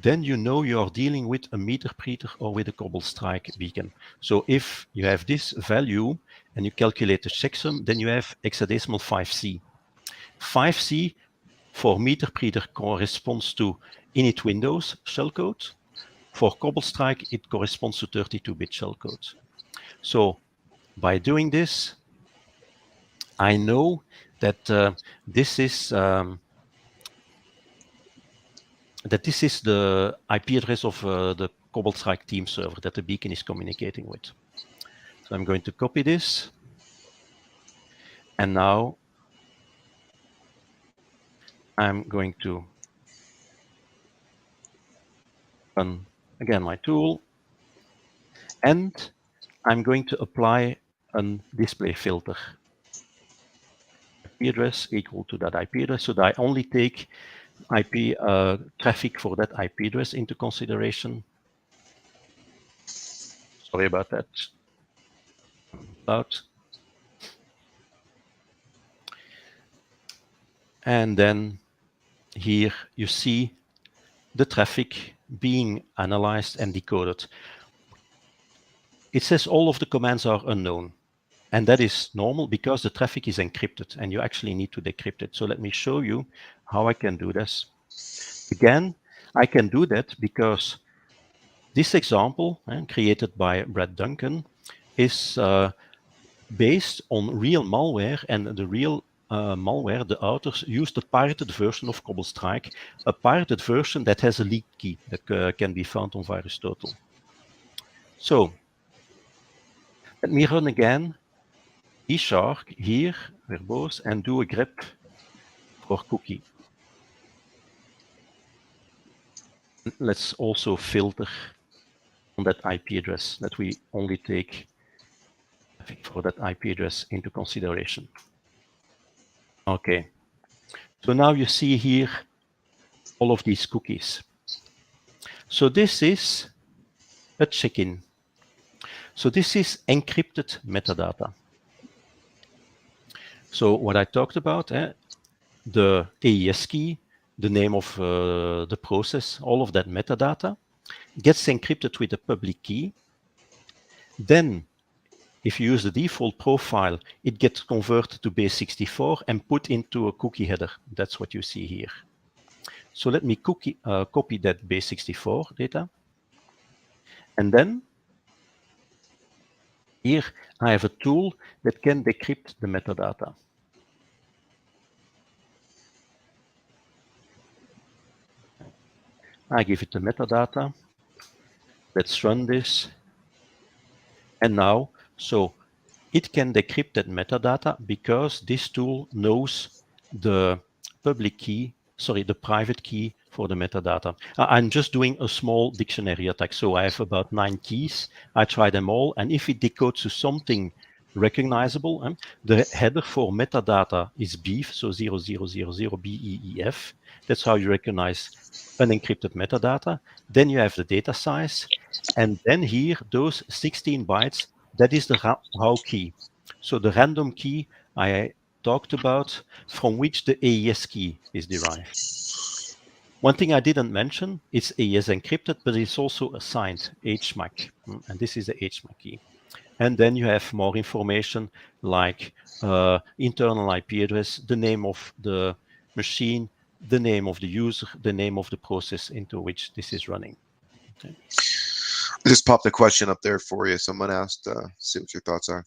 Speaker 2: then you know you are dealing with a meter preter or with a Cobalt Strike beacon. So if you have this value and you calculate the checksum, then you have hexadecimal 5C. 5C for meter preter corresponds to init Windows shellcode. For Cobalt Strike, it corresponds to 32-bit shellcode. So by doing this, I know that this is the IP address of the Cobalt Strike team server that the beacon is communicating with. So I'm going to copy this. And now I'm going to run again my tool. And I'm going to apply a display filter. IP address equal to that IP address, so that I only take IP traffic for that IP address into consideration. Sorry about that. Out. And then here you see the traffic being analyzed and decoded. It says all of the commands are unknown. And that is normal because the traffic is encrypted and you actually need to decrypt it. So let me show you how I can do this. Again, I can do that because this example created by Brad Duncan is based on real malware, and the real malware, the authors used a pirated version of Cobalt Strike, a pirated version that has a leaked key that can be found on VirusTotal. So let me run again eShark here, verbose, and do a grep for cookie. Let's also filter on that IP address, that we only take for that IP address into consideration. Okay, so now you see here all of these cookies. So this is a check-in. So this is encrypted metadata. So what I talked about, the AES key, the name of the process, all of that metadata gets encrypted with a public key. Then if you use the default profile, it gets converted to base64 and put into a cookie header. That's what you see here. So let me copy that base64 data. And then here I have a tool that can decrypt the metadata. I give it the metadata. Let's run this. And now, so it can decrypt that metadata because this tool knows the public key, sorry, the private key for the metadata. I'm just doing a small dictionary attack. So I have about 9 keys. I try them all. And if it decodes to something recognizable, the header for metadata is beef, so 0000 BEEF. That's how you recognize unencrypted metadata. Then you have the data size. And then here, those 16 bytes, that is the how key. So the random key I talked about, from which the AES key is derived. One thing I didn't mention, it's AES encrypted, but it's also assigned HMAC, and this is the HMAC key. And then you have more information like internal IP address, the name of the machine, the name of the user, the name of the process into which this is running. Okay.
Speaker 1: I just popped a question up there for you. Someone asked, see what your thoughts are.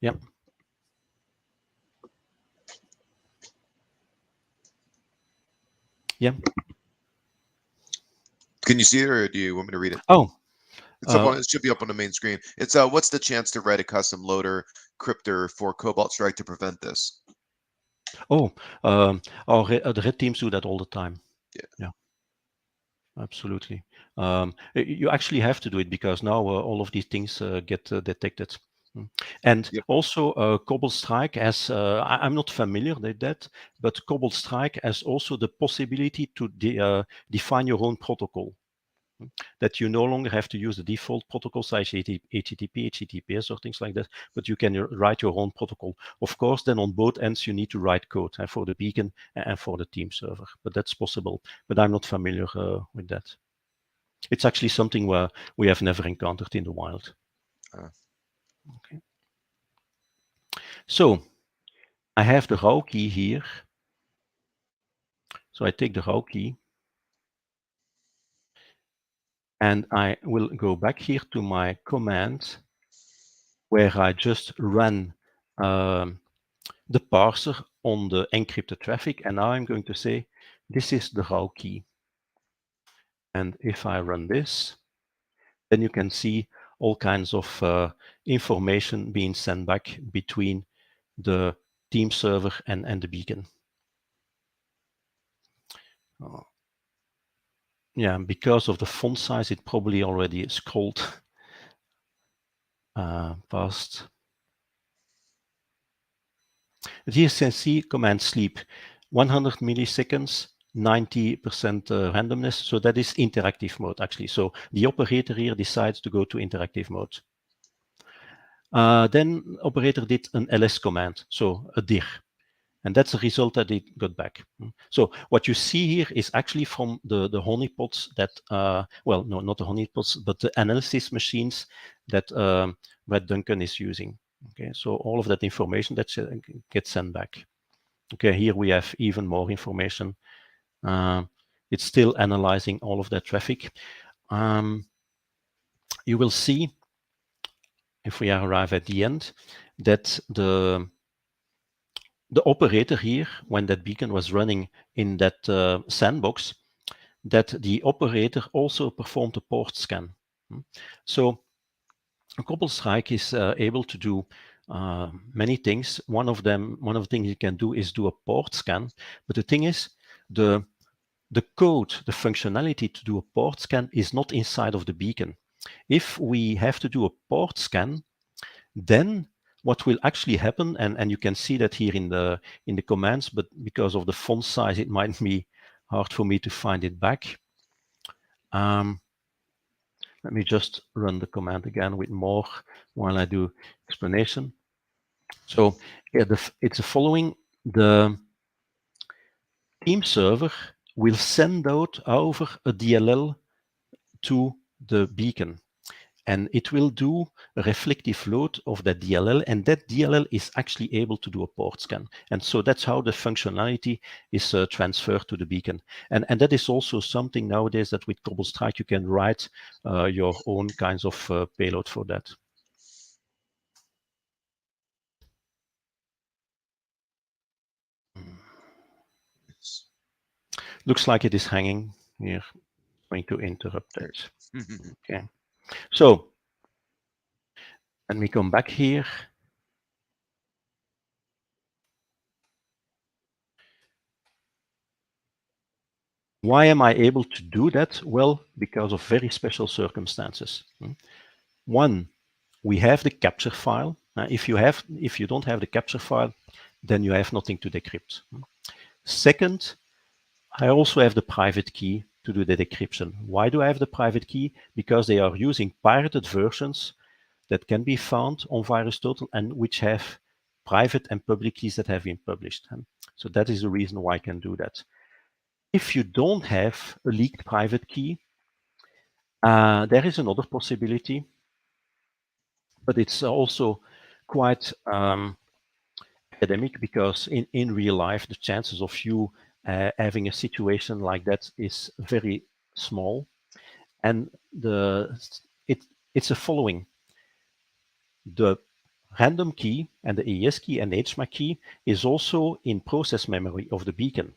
Speaker 2: Yeah. Yeah.
Speaker 1: Can you see it, or do you want me to read it?
Speaker 2: Oh,
Speaker 1: it's up on, it should be up on the main screen. It's what's the chance to write a custom loader cryptor for Cobalt Strike to prevent this?
Speaker 2: Oh, the red teams do that all the time.
Speaker 1: Yeah.
Speaker 2: Absolutely. You actually have to do it because now all of these things get detected. And
Speaker 1: Yep.
Speaker 2: also Cobalt Strike has, I'm not familiar with that, but Cobalt Strike has also the possibility to define your own protocol. That you no longer have to use the default protocols like HTTP, HTTPS, or things like that, but you can write your own protocol. Of course, then on both ends, you need to write code for the beacon and for the team server, but that's possible. But I'm not familiar with that. It's actually something where we have never encountered in the wild. Okay. So I have the row key here. So I take the row key and I will go back here to my command where I just ran the parser on the encrypted traffic. And now I'm going to say, this is the row key. And if I run this, then you can see all kinds of information being sent back between the team server and the beacon. Yeah, because of the font size, it probably already scrolled past. But here you can see command sleep, 100 milliseconds, 90% randomness. So that is interactive mode actually. So the operator here decides to go to interactive mode. Then operator did an ls command, so a dir. And that's the result that it got back. So what you see here is actually from the honeypots that, well, no, not the honeypots, but the analysis machines that Red Duncan is using. Okay, so all of that information that gets sent back. Okay, here we have even more information. It's still analyzing all of that traffic. You will see, if we arrive at the end, that the operator here, when that beacon was running in that sandbox, that the operator also performed a port scan. So Cobalt Strike is able to do many things. One of the things you can do is do a port scan. But the thing is, the code, the functionality to do a port scan is not inside of the beacon. If we have to do a port scan, then what will actually happen, and you can see that here in the commands, but because of the font size, it might be hard for me to find it back. Let me just run the command again with more while I do explanation. So yeah, it's the following. The team server will send out over a DLL to the beacon. And it will do a reflective load of that DLL, and that DLL is actually able to do a port scan. And so that's how the functionality is transferred to the beacon. And that is also something nowadays that with Cobalt Strike you can write your own kinds of payload for that. Looks like it is hanging here. I'm going to interrupt it. Okay. So let me come back here. Why am I able to do that? Well, because of very special circumstances. One, we have the capture file. If you don't have the capture file, then you have nothing to decrypt. Second, I also have the private key to do the decryption. Why do I have the private key? Because they are using pirated versions that can be found on VirusTotal and which have private and public keys that have been published. So that is the reason why I can do that. If you don't have a leaked private key, there is another possibility, but it's also quite academic because in real life, the chances of you having a situation like that is very small. And it's a following. The random key and the AES key and the HMAC key is also in process memory of the beacon.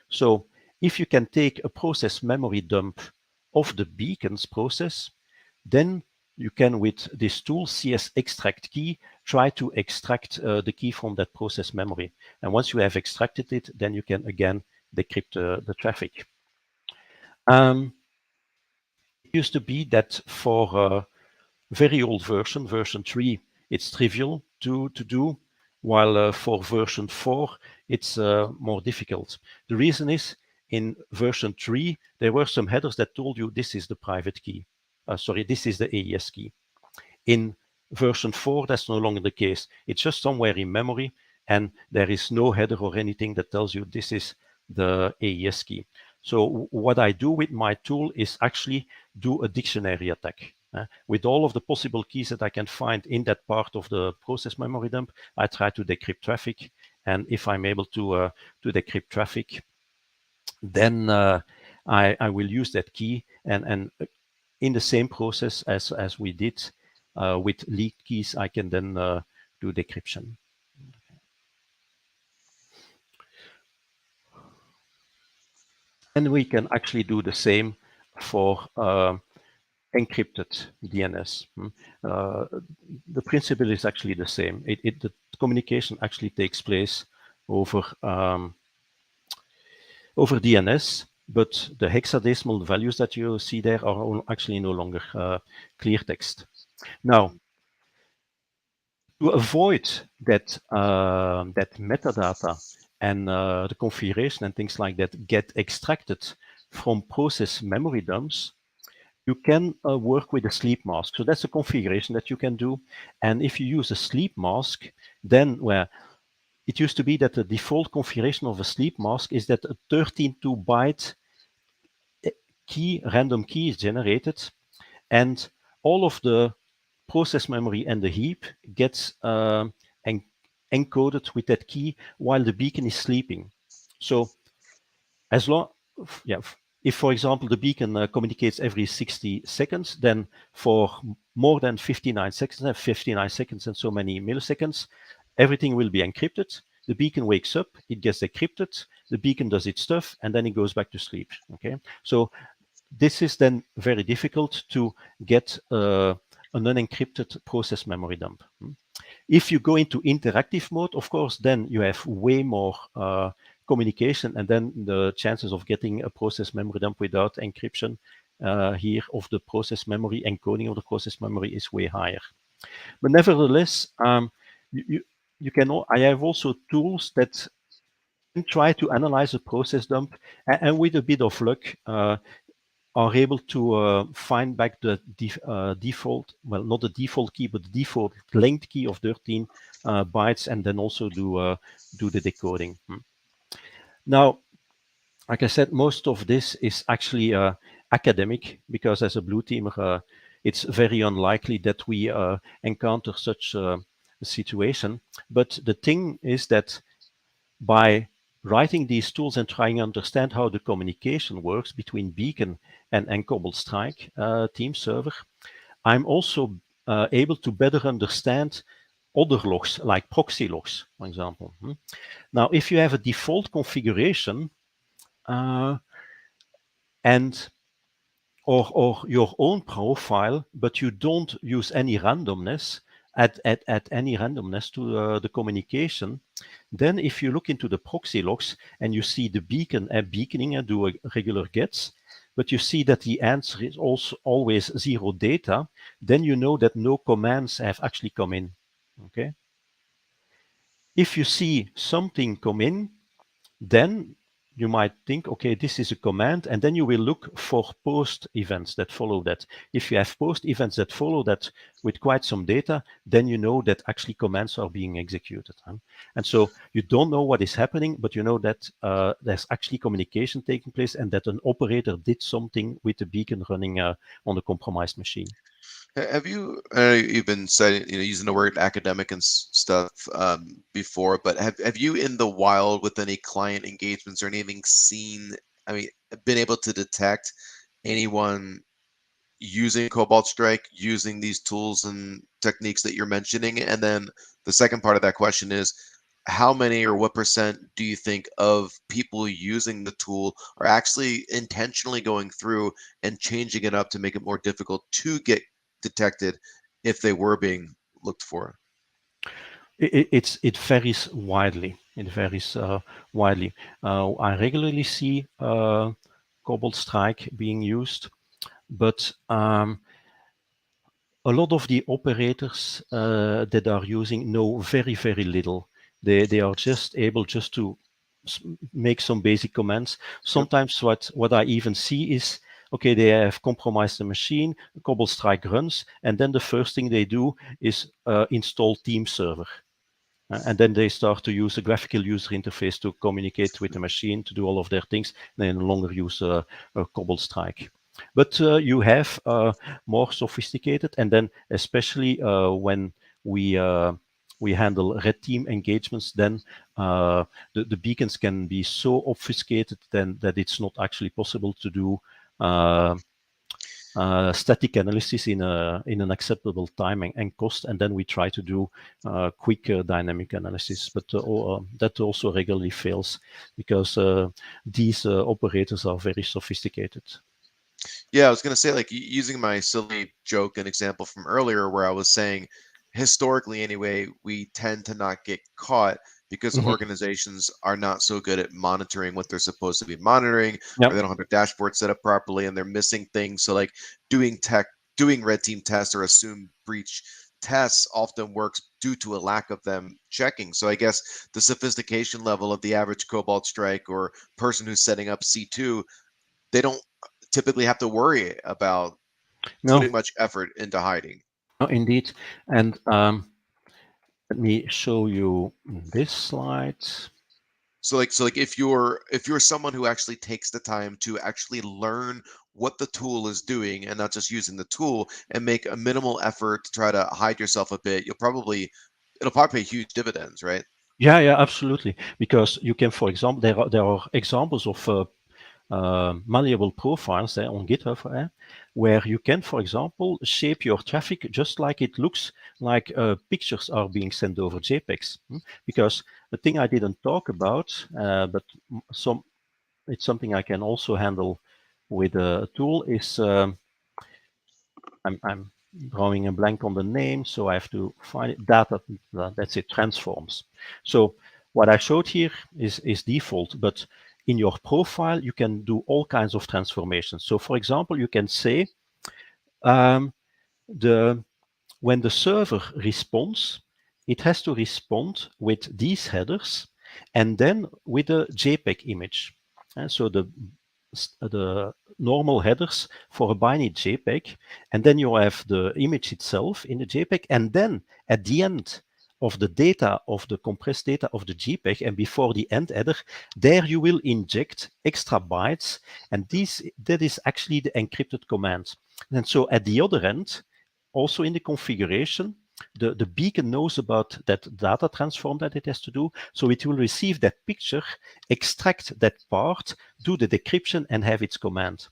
Speaker 2: So if you can take a process memory dump of the beacon's process, then you can, with this tool, CS extract key, try to extract the key from that process memory. And once you have extracted it, then you can again decrypt the traffic. used to be that for very old version 3, it's trivial to do, while for version 4, it's more difficult. The reason is in version 3, there were some headers that told you this is the private key. Sorry, this is the AES key. In version 4, that's no longer the case. It's just somewhere in memory, and there is no header or anything that tells you this is the AES key. So what I do with my tool is actually do a dictionary attack. With all of the possible keys that I can find in that part of the process memory dump, I try to decrypt traffic. And if I'm able to decrypt traffic, then I will use that key and in the same process as we did with leaked keys, I can then do decryption. And we can actually do the same for encrypted DNS. The principle is actually the same. The communication actually takes place over DNS, but the hexadecimal values that you see there are actually no longer clear text. Now, to avoid that metadata and the configuration and things like that get extracted from process memory dumps, you can work with a sleep mask. So that's a configuration that you can do. And if you use a sleep mask, then where it used to be that the default configuration of a sleep mask is that a 32-byte random key is generated, and all of the process memory and the heap gets encoded with that key while the beacon is sleeping. So as long, yeah, if for example the beacon communicates every 60 seconds, then for more than 59 seconds and so many milliseconds, everything will be encrypted. The beacon wakes up, it gets decrypted, the beacon does its stuff, and then it goes back to sleep. Okay, so this is then very difficult to get an unencrypted process memory dump. If you go into interactive mode, of course, then you have way more communication, and then the chances of getting a process memory dump without encryption here of the process memory, encoding of the process memory is way higher. But nevertheless, you can. I have also tools that can try to analyze a process dump, and with a bit of luck, are able to find back the default, well, not the default key, but the default length key of 13 bytes, and then also do the decoding. Now, like I said, most of this is actually academic, because as a blue teamer, it's very unlikely that we encounter such a situation. But the thing is that by writing these tools and trying to understand how the communication works between Beacon and Cobalt Strike team server, I'm also able to better understand other logs, like proxy logs, for example. Now, if you have a default configuration and or your own profile, but you don't use any randomness, add any randomness to the communication, then if you look into the proxy logs and you see the beacon beaconing and do a regular gets, but you see that the answer is also always 0 data, then you know that no commands have actually come in. Okay. If you see something come in, then you might think, okay, this is a command, and then you will look for post events that follow that. If you have post events that follow that with quite some data, then you know that actually commands are being executed. And so you don't know what is happening, but you know that there's actually communication taking place and that an operator did something with the beacon running on a compromised machine.
Speaker 1: Have you? You've been saying, using the word academic and stuff before, but have you in the wild with any client engagements or anything seen? I mean, been able to detect anyone using Cobalt Strike, using these tools and techniques that you're mentioning? And then the second part of that question is, how many or what percent do you think of people using the tool are actually intentionally going through and changing it up to make it more difficult to get detected if they were being looked for?
Speaker 2: It varies widely. It varies widely. I regularly see Cobalt Strike being used. but a lot of the operators that are using know very, very little. They are just able just to make some basic commands.
Speaker 1: Yep.
Speaker 2: Sometimes what I even see is, okay, they have compromised the machine, Cobalt Strike runs, and then the first thing they do is install Team Server. And then they start to use a graphical user interface to communicate with the machine, to do all of their things. They no longer use a Cobalt Strike. But you have more sophisticated, and then especially when we we handle red team engagements, then the beacons can be so obfuscated then that it's not actually possible to do uh, static analysis in an acceptable time and cost, and then we try to do quick dynamic analysis. But that also regularly fails because these operators are very sophisticated.
Speaker 1: Yeah, I was gonna say, like, using my silly joke and example from earlier, where I was saying, historically anyway, we tend to not get caught because
Speaker 2: Mhm.
Speaker 1: organizations are not so good at monitoring what they're supposed to be monitoring, or
Speaker 2: Yeah.
Speaker 1: they don't have their dashboard set up properly, and they're missing things. So, like, doing tech, doing red team tests or assumed breach tests often works due to a lack of them checking. So, I guess the sophistication level of the average Cobalt Strike or person who's setting up C2, they don't typically have to worry about
Speaker 2: No,
Speaker 1: putting much effort into hiding.
Speaker 2: no, indeed. And let me show you this slide.
Speaker 1: So like if you're someone who actually takes the time to actually learn what the tool is doing and not just using the tool and make a minimal effort to try to hide yourself a bit, it'll probably pay huge dividends, right?
Speaker 2: Yeah, yeah, absolutely. Because you can, for example, there are examples of malleable profiles on GitHub, where you can, for example, shape your traffic just like it looks like pictures are being sent over JPEGs. Because the thing I didn't talk about, but it's something I can also handle with a tool is I'm drawing a blank on the name, so I have to find it. Data, that's it, transforms. So what I showed here is default, but in your profile, you can do all kinds of transformations. So for example, you can say um, the when the server responds, it has to respond with these headers and then with a JPEG image. And so the normal headers for a binary JPEG, and then you have the image itself in the JPEG, and then at the end of the data of the compressed data of the JPEG, and before the end header, there you will inject extra bytes, and that is actually the encrypted command. And so at the other end, also in the configuration, the beacon knows about that data transform that it has to do. So it will receive that picture, extract that part, do the decryption, and have its command.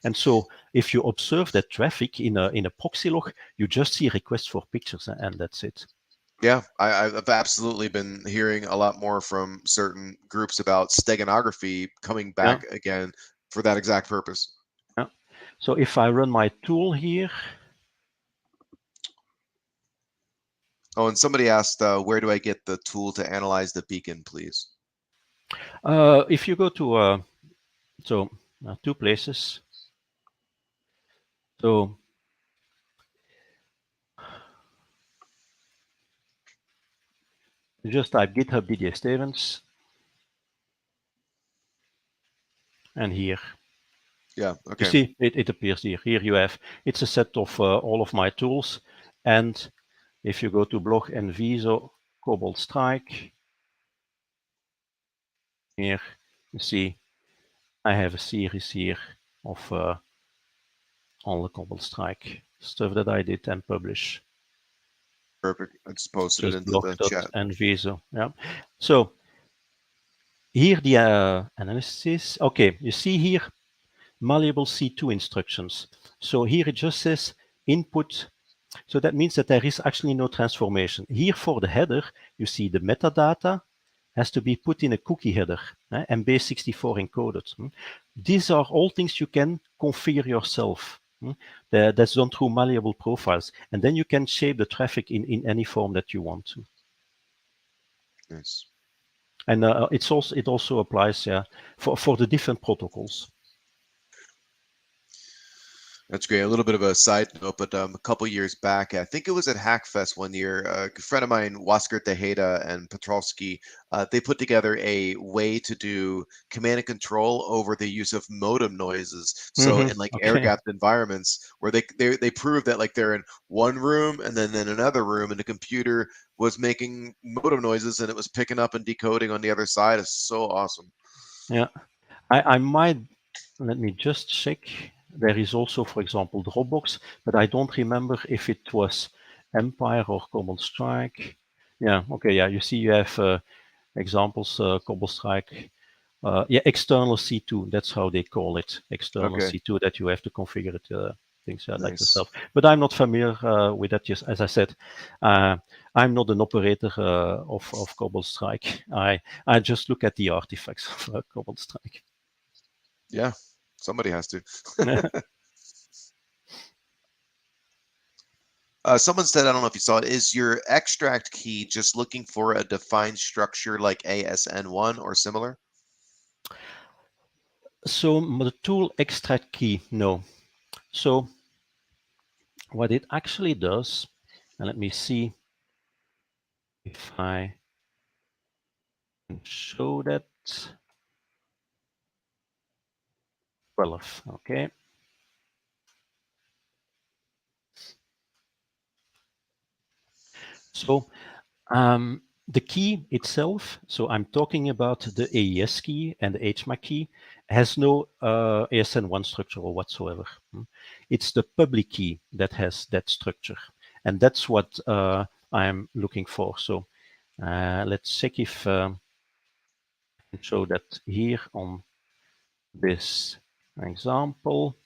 Speaker 2: And so if you observe that traffic in a proxy log, you just see requests for pictures, and that's it.
Speaker 1: Yeah, I've absolutely been hearing a lot more from certain groups about steganography coming
Speaker 2: Yeah,
Speaker 1: back again for that exact purpose.
Speaker 2: yeah. So if I run my tool here,
Speaker 1: Oh, and somebody asked, where do I get the tool to analyze the beacon, please?
Speaker 2: if you go to two places. So you just type GitHub Didier Stevens, and here
Speaker 1: Yeah,
Speaker 2: you
Speaker 1: okay.
Speaker 2: see it appears here. Here you have, it's a set of all of my tools. And if you go to blog and Viso, Cobalt Strike, here you see I have a series here of all the Cobalt Strike stuff that I did and publish.
Speaker 1: Perfect. I just posted it
Speaker 2: Just
Speaker 1: into the chat.
Speaker 2: blog.nviso. Yeah. So here the analysis. Okay, you see here malleable C2 instructions. So here it just says input. So that means that there is actually no transformation. Here for the header, you see the metadata has to be put in a cookie header, MB64 encoded. These are all things you can configure yourself. That's done through malleable profiles. And then you can shape the traffic in any form that you want to.
Speaker 1: Nice.
Speaker 2: And it also applies for the different protocols.
Speaker 1: That's great. A little bit of a side note, but a couple years back, I think it was at Hackfest one year, a good friend of mine, Wasker Tejeda and Petrolsky, they put together a way to do command and control over the use of modem noises. So in like
Speaker 2: Okay.
Speaker 1: air-gapped environments where they proved that like they're in one room and then in another room and the computer was making modem noises and it was picking up and decoding on the other side. It's so awesome.
Speaker 2: Yeah. I might, let me just check. There is also, for example, Dropbox, but I don't remember if it was Empire or Cobalt Strike. Yeah, okay, yeah, you see you have examples, Cobalt Strike. Yeah, external C2, that's how they call it, external
Speaker 1: Okay,
Speaker 2: C2, that you have to configure it, things like
Speaker 1: nice.
Speaker 2: yourself. But I'm not familiar with that. Just as I said, uh, I'm not an operator of Cobalt Strike. I just look at the artifacts of Cobalt Strike.
Speaker 1: Yeah, somebody has to. Someone said, I don't know if you saw it, is your extract key just looking for a defined structure like ASN1 or similar?
Speaker 2: So the tool extract key, no. So what it actually does, and let me see if I can show that. 12, okay. So the key itself, so I'm talking about the AES key and the HMAC key, has no ASN1 structure or whatsoever. It's the public key that has that structure. And that's what I'm looking for. So let's check if I can show that here on this example.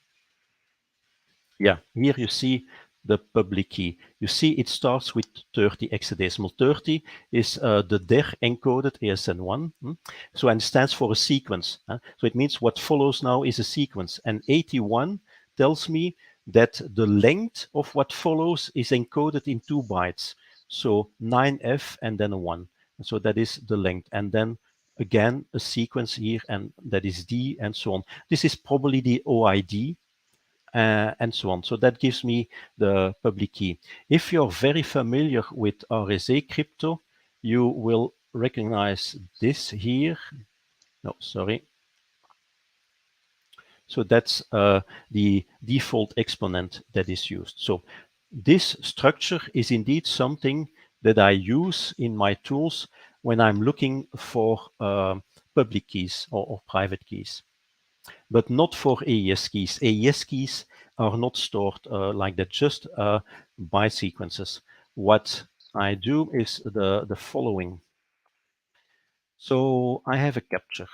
Speaker 2: Yeah, here you see the public key. You see it starts with 30 hexadecimal. 30 is the DER encoded ASN1. So, and it stands for a sequence. So it means what follows now is a sequence. And 81 tells me that the length of what follows is encoded in 2 bytes. So 9F and then a 1. And so that is the length. And then again, a sequence here, and that is D and so on. This is probably the OID and so on. So that gives me the public key. If you're very familiar with RSA crypto, you will recognize this here. No, sorry. So that's the default exponent that is used. So this structure is indeed something that I use in my tools when I'm looking for public keys or private keys, but not for AES keys. AES keys are not stored like that, just byte sequences. What I do is the following. So I have a capture.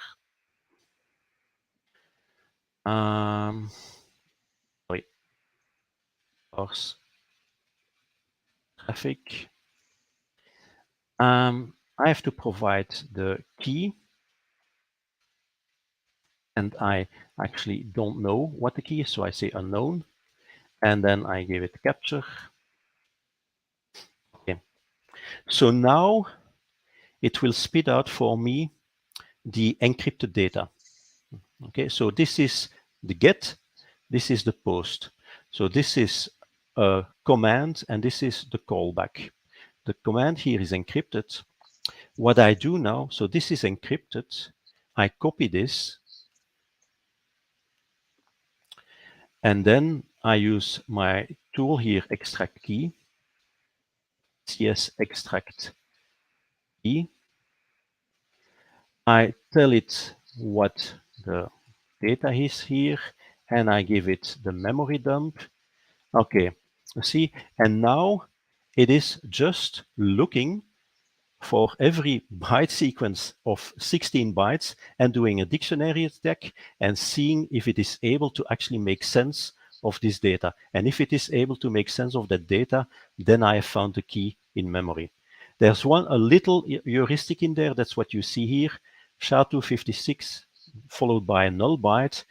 Speaker 2: Um, sorry, parse traffic. I have to provide the key, and I actually don't know what the key is, so I say unknown, and then I give it capture. Okay. So now it will spit out for me the encrypted data. Okay, so this is the get, this is the post. So this is a command and this is the callback. The command here is encrypted. What I do now, so this is encrypted. I copy this and then I use my tool here, extract key, CS extract key. I tell it what the data is here and I give it the memory dump. Okay, see, and now it is just looking for every byte sequence of 16 bytes and doing a dictionary attack and seeing if it is able to actually make sense of this data. And if it is able to make sense of that data, then I have found the key in memory. There's a little heuristic in there. That's what you see here, SHA-256 followed by a null byte.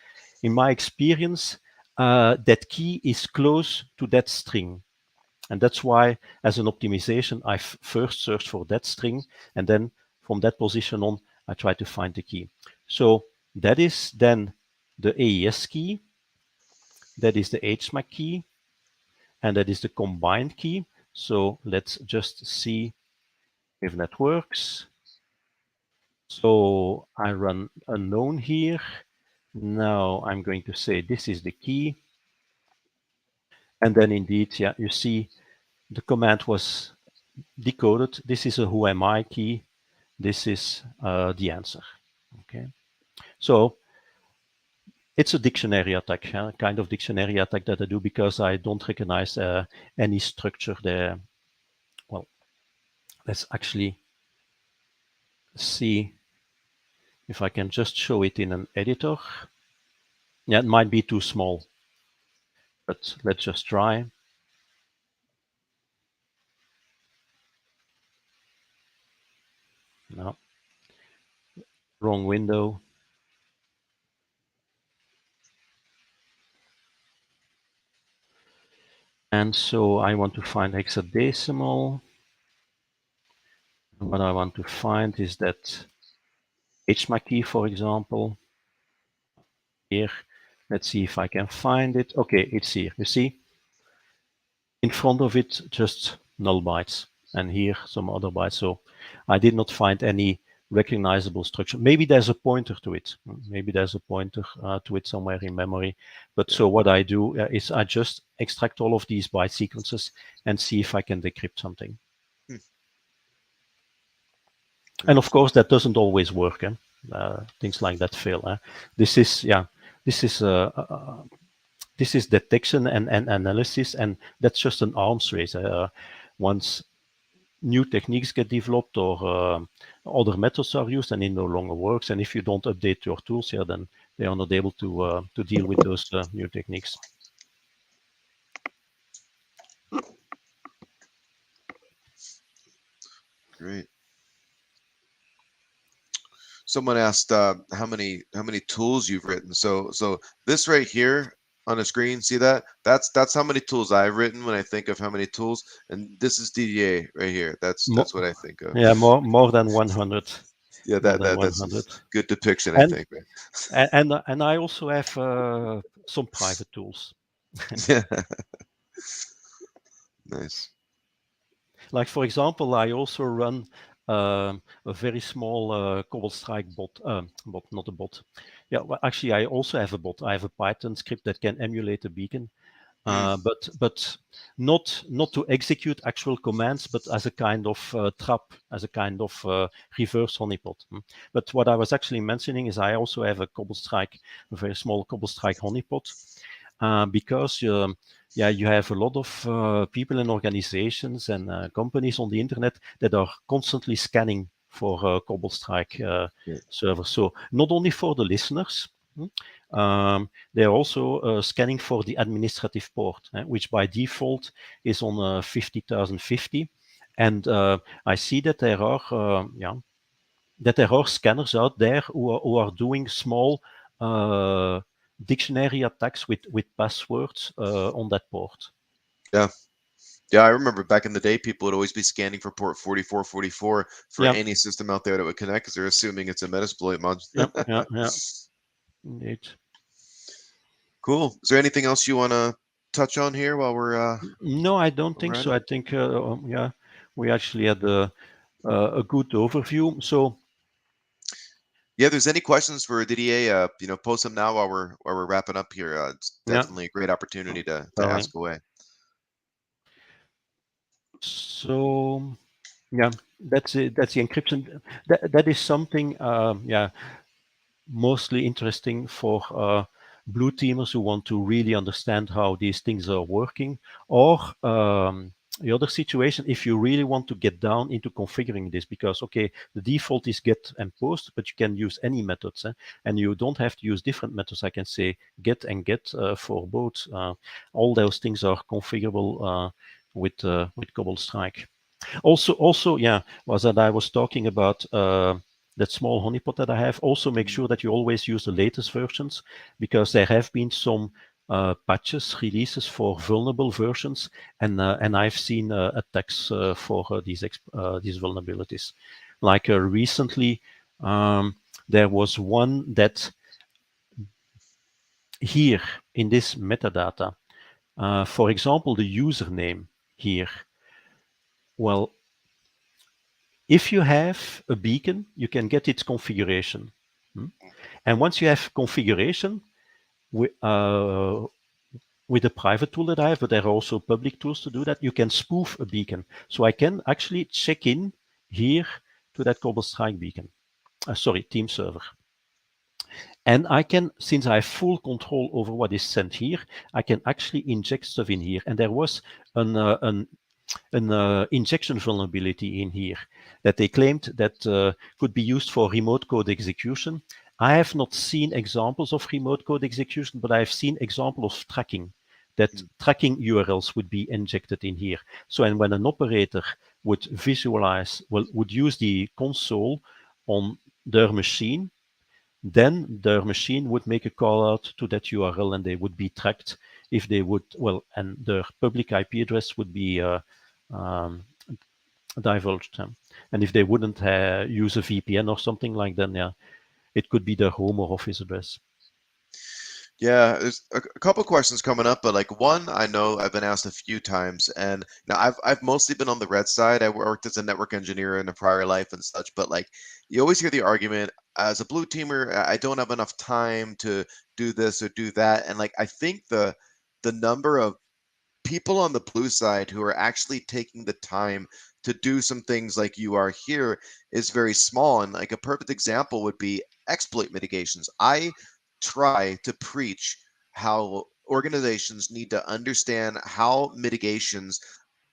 Speaker 2: In my experience, that key is close to that string. And that's why, as an optimization, I first search for that string, and then from that position on, I try to find the key. So that is then the AES key. that is the HMAC key, and that is the combined key. So let's just see if that works. So I run unknown here. Now I'm going to say this is the key. And then indeed, yeah, you see the command was decoded. This is a who am I key. This is the answer. Okay. So it's a dictionary attack, kind of dictionary attack that I do because I don't recognize any structure there. Well, let's actually see if I can just show it in an editor. Yeah, it might be too small, but let's just try. No, wrong window. And so I want to find hexadecimal. What I want to find is that HMAC key, for example. Here, let's see if I can find it. Okay, it's here. You see, in front of it, just null bytes, and here some other bytes. So I did not find any recognizable structure. Maybe there's a pointer to it. Maybe there's a pointer to it somewhere in memory. But so what I do is I just extract all of these byte sequences and see if I can decrypt something. And of course, that doesn't always work. Things like that fail. This is, yeah, this is this is detection and analysis, and that's just an arms race. Once new techniques get developed or other methods are used, and it no longer works, and if you don't update your tools, yeah, then they are not able to deal with those new techniques.
Speaker 1: Great. Someone asked how many tools you've written. So this right here on the screen, see that? That's how many tools I've written when I think of how many tools. And this is Didier right here. That's what I think of.
Speaker 2: Yeah, more than 100.
Speaker 1: Yeah, that's a good depiction,
Speaker 2: and,
Speaker 1: I think.
Speaker 2: And I also have some private tools.
Speaker 1: Yeah. Nice.
Speaker 2: Like, for example, I also run a very small Cobalt Strike bot, not a bot. Yeah, well, actually, I also have a bot. I have a Python script that can emulate a beacon, but not to execute actual commands, but as a kind of trap, as a kind of reverse honeypot. But what I was actually mentioning is I also have a Cobalt Strike, a very small Cobalt Strike honeypot, because you have a lot of people and organizations and companies on the internet that are constantly scanning for Cobalt Strike servers. So not only for the listeners, they're also scanning for the administrative port, which by default is on 50,050. And I see that there are scanners out there who are doing small dictionary attacks with passwords on that port.
Speaker 1: Yeah. Yeah, I remember back in the day, people would always be scanning for port 4444 for any system out there that would connect because they're assuming it's a Metasploit mod.
Speaker 2: Yeah. Indeed.
Speaker 1: Cool. Is there anything else you want to touch on here while we're?
Speaker 2: No, I don't think so. I think we actually had a good overview. So.
Speaker 1: Yeah, if there's any questions for Didier, post them now while we're wrapping up here. It's definitely a great opportunity to ask away.
Speaker 2: So, yeah, that's it. That's the encryption. That is something, mostly interesting for blue teamers who want to really understand how these things are working, or the other situation, if you really want to get down into configuring this, because okay, the default is get and post, but you can use any methods, and you don't have to use different methods. I can say get and get for both. All those things are configurable with Cobalt Strike. Also, yeah, was that I was talking about that small honeypot that I have. Also, make sure that you always use the latest versions, because there have been some patches, releases for vulnerable versions, and I've seen attacks for these vulnerabilities. Like recently, there was one that here in this metadata, for example, the username here. Well, if you have a beacon, you can get its configuration. And once you have configuration, with a private tool that I have, but there are also public tools to do that, you can spoof a beacon. So I can actually check in here to that Cobalt Strike beacon. Sorry, team server. And I can, since I have full control over what is sent here, I can actually inject stuff in here. And there was an injection vulnerability in here that they claimed that could be used for remote code execution. I have not seen examples of remote code execution, but I have seen examples of tracking, that tracking URLs would be injected in here. So, and when an operator would visualize, well, would use the console on their machine, then their machine would make a call out to that URL and they would be tracked if they would, well, and their public IP address would be um, divulged. And if they wouldn't use a VPN or something like that, yeah, it could be their home or office address.
Speaker 1: Yeah, there's a couple questions coming up, but like one, I know I've been asked a few times, and now I've mostly been on the red side. I worked as a network engineer in a prior life and such, but like you always hear the argument as a blue teamer, I don't have enough time to do this or do that, and like I think the number of people on the blue side who are actually taking the time to do some things like you are here is very small. And like a perfect example would be exploit mitigations. I try to preach how organizations need to understand how mitigations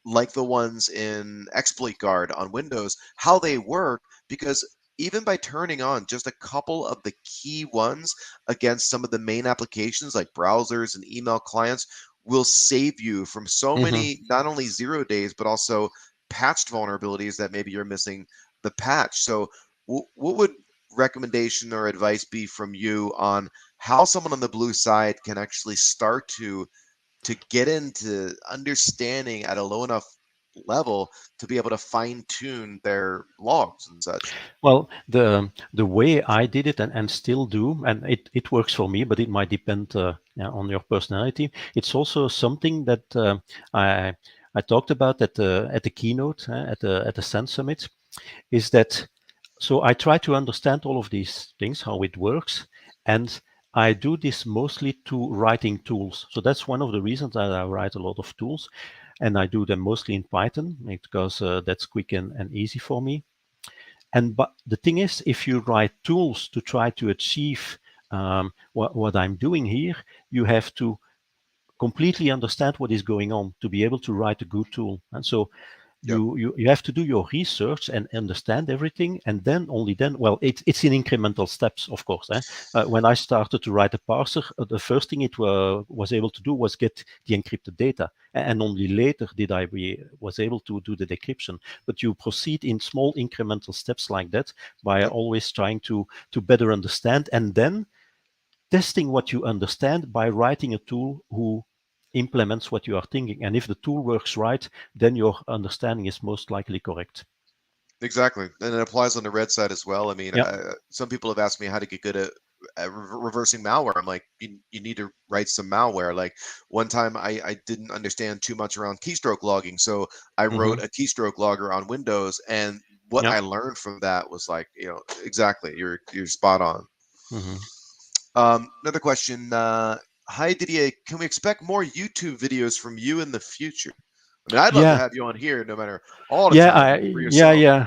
Speaker 1: like the ones in Exploit Guard on Windows, how they work, because even by turning on just a couple of the key ones against some of the main applications like browsers and email clients will save you from so
Speaker 2: Mm-hmm.
Speaker 1: many, not only 0 days, but also patched vulnerabilities that maybe you're missing the patch. So, what would recommendation or advice be from you on how someone on the blue side can actually start to get into understanding at a low enough level to be able to fine tune their logs and such?
Speaker 2: Well, the way I did it and still do, and it works for me, but it might depend yeah, on your personality. It's also something that I I talked about at the keynote at the Send Summit. Is that so? I try to understand all of these things, how it works, and I do this mostly to writing tools. So that's one of the reasons that I write a lot of tools, and I do them mostly in Python because that's quick and easy for me. And but the thing is, if you write tools to try to achieve what I'm doing here, you have to completely understand what is going on to be able to write a good tool. And so
Speaker 1: Yep.
Speaker 2: you have to do your research and understand everything, and then only then, well, it's in incremental steps, of course. When I started to write a parser, the first thing it was able to do was get the encrypted data, and only later did I was able to do the decryption. But you proceed in small incremental steps like that by
Speaker 1: Yep.
Speaker 2: always trying to better understand, and then testing what you understand by writing a tool who implements what you are thinking. And if the tool works right, then your understanding is most likely correct.
Speaker 1: Exactly, and it applies on the red side as well. I mean,
Speaker 2: Yeah.
Speaker 1: some people have asked me how to get good at reversing malware. I'm like, you need to write some malware. Like one time, I didn't understand too much around keystroke logging, so I
Speaker 2: Hmm.
Speaker 1: wrote a keystroke logger on Windows, and what
Speaker 2: Yeah.
Speaker 1: I learned from that was like, exactly, you're spot on.
Speaker 2: Hmm.
Speaker 1: Another question. Hi Didier, can we expect more YouTube videos from you in the future? I mean, I'd love to
Speaker 2: Yeah.
Speaker 1: have you on here no matter all the
Speaker 2: Yeah.
Speaker 1: time for yourself.
Speaker 2: Yeah.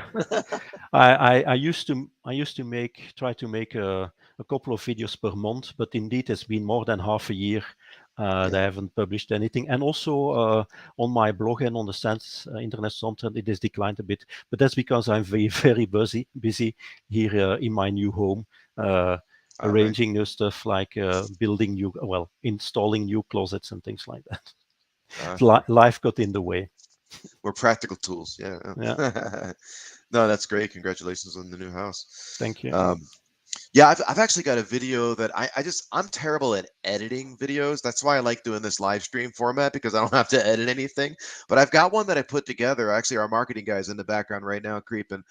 Speaker 2: I used to try to make a couple of videos per month, but indeed it's been more than half a year that I
Speaker 1: Yeah.
Speaker 2: haven't published anything. And also on my blog and on the Sans internet content, it has declined a bit. But that's because I'm very very busy here in my new home, uh,
Speaker 1: All right.
Speaker 2: arranging new stuff like building new, well, installing new closets and things like that.
Speaker 1: Uh,
Speaker 2: Life got in the way.
Speaker 1: We're practical tools. Yeah.
Speaker 2: Yeah.
Speaker 1: Yeah. No, that's great. Congratulations on the new house.
Speaker 2: Thank you.
Speaker 1: Yeah, I've actually got a video that I'm terrible at editing videos. That's why I like doing this live stream format because I don't have to edit anything. But I've got one that I put together. Actually, our marketing guy's in the background right now, creeping,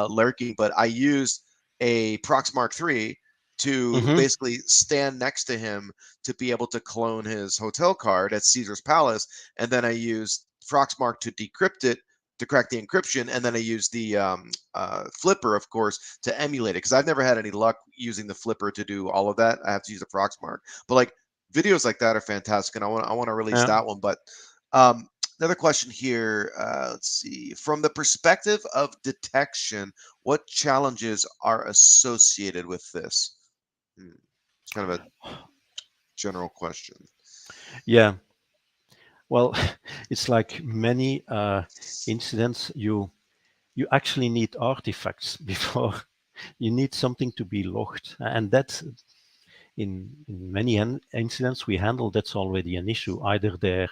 Speaker 1: lurking. But I used a Proxmark 3 to
Speaker 2: Mm-hmm.
Speaker 1: basically stand next to him to be able to clone his hotel card at Caesar's Palace, and then I used Proxmark to decrypt it to crack the encryption, and then I used the Flipper, of course, to emulate it because I've never had any luck using the Flipper to do all of that. I have to use the Proxmark, but like videos like that are fantastic, and I want to release
Speaker 2: Yeah.
Speaker 1: that one. But um, another question here. Let's see. From the perspective of detection, what challenges are associated with this? It's kind of a general question.
Speaker 2: Yeah. Well, it's like many incidents. You actually need artifacts before you need something to be logged, and that in many incidents we handle, that's already an issue. Either there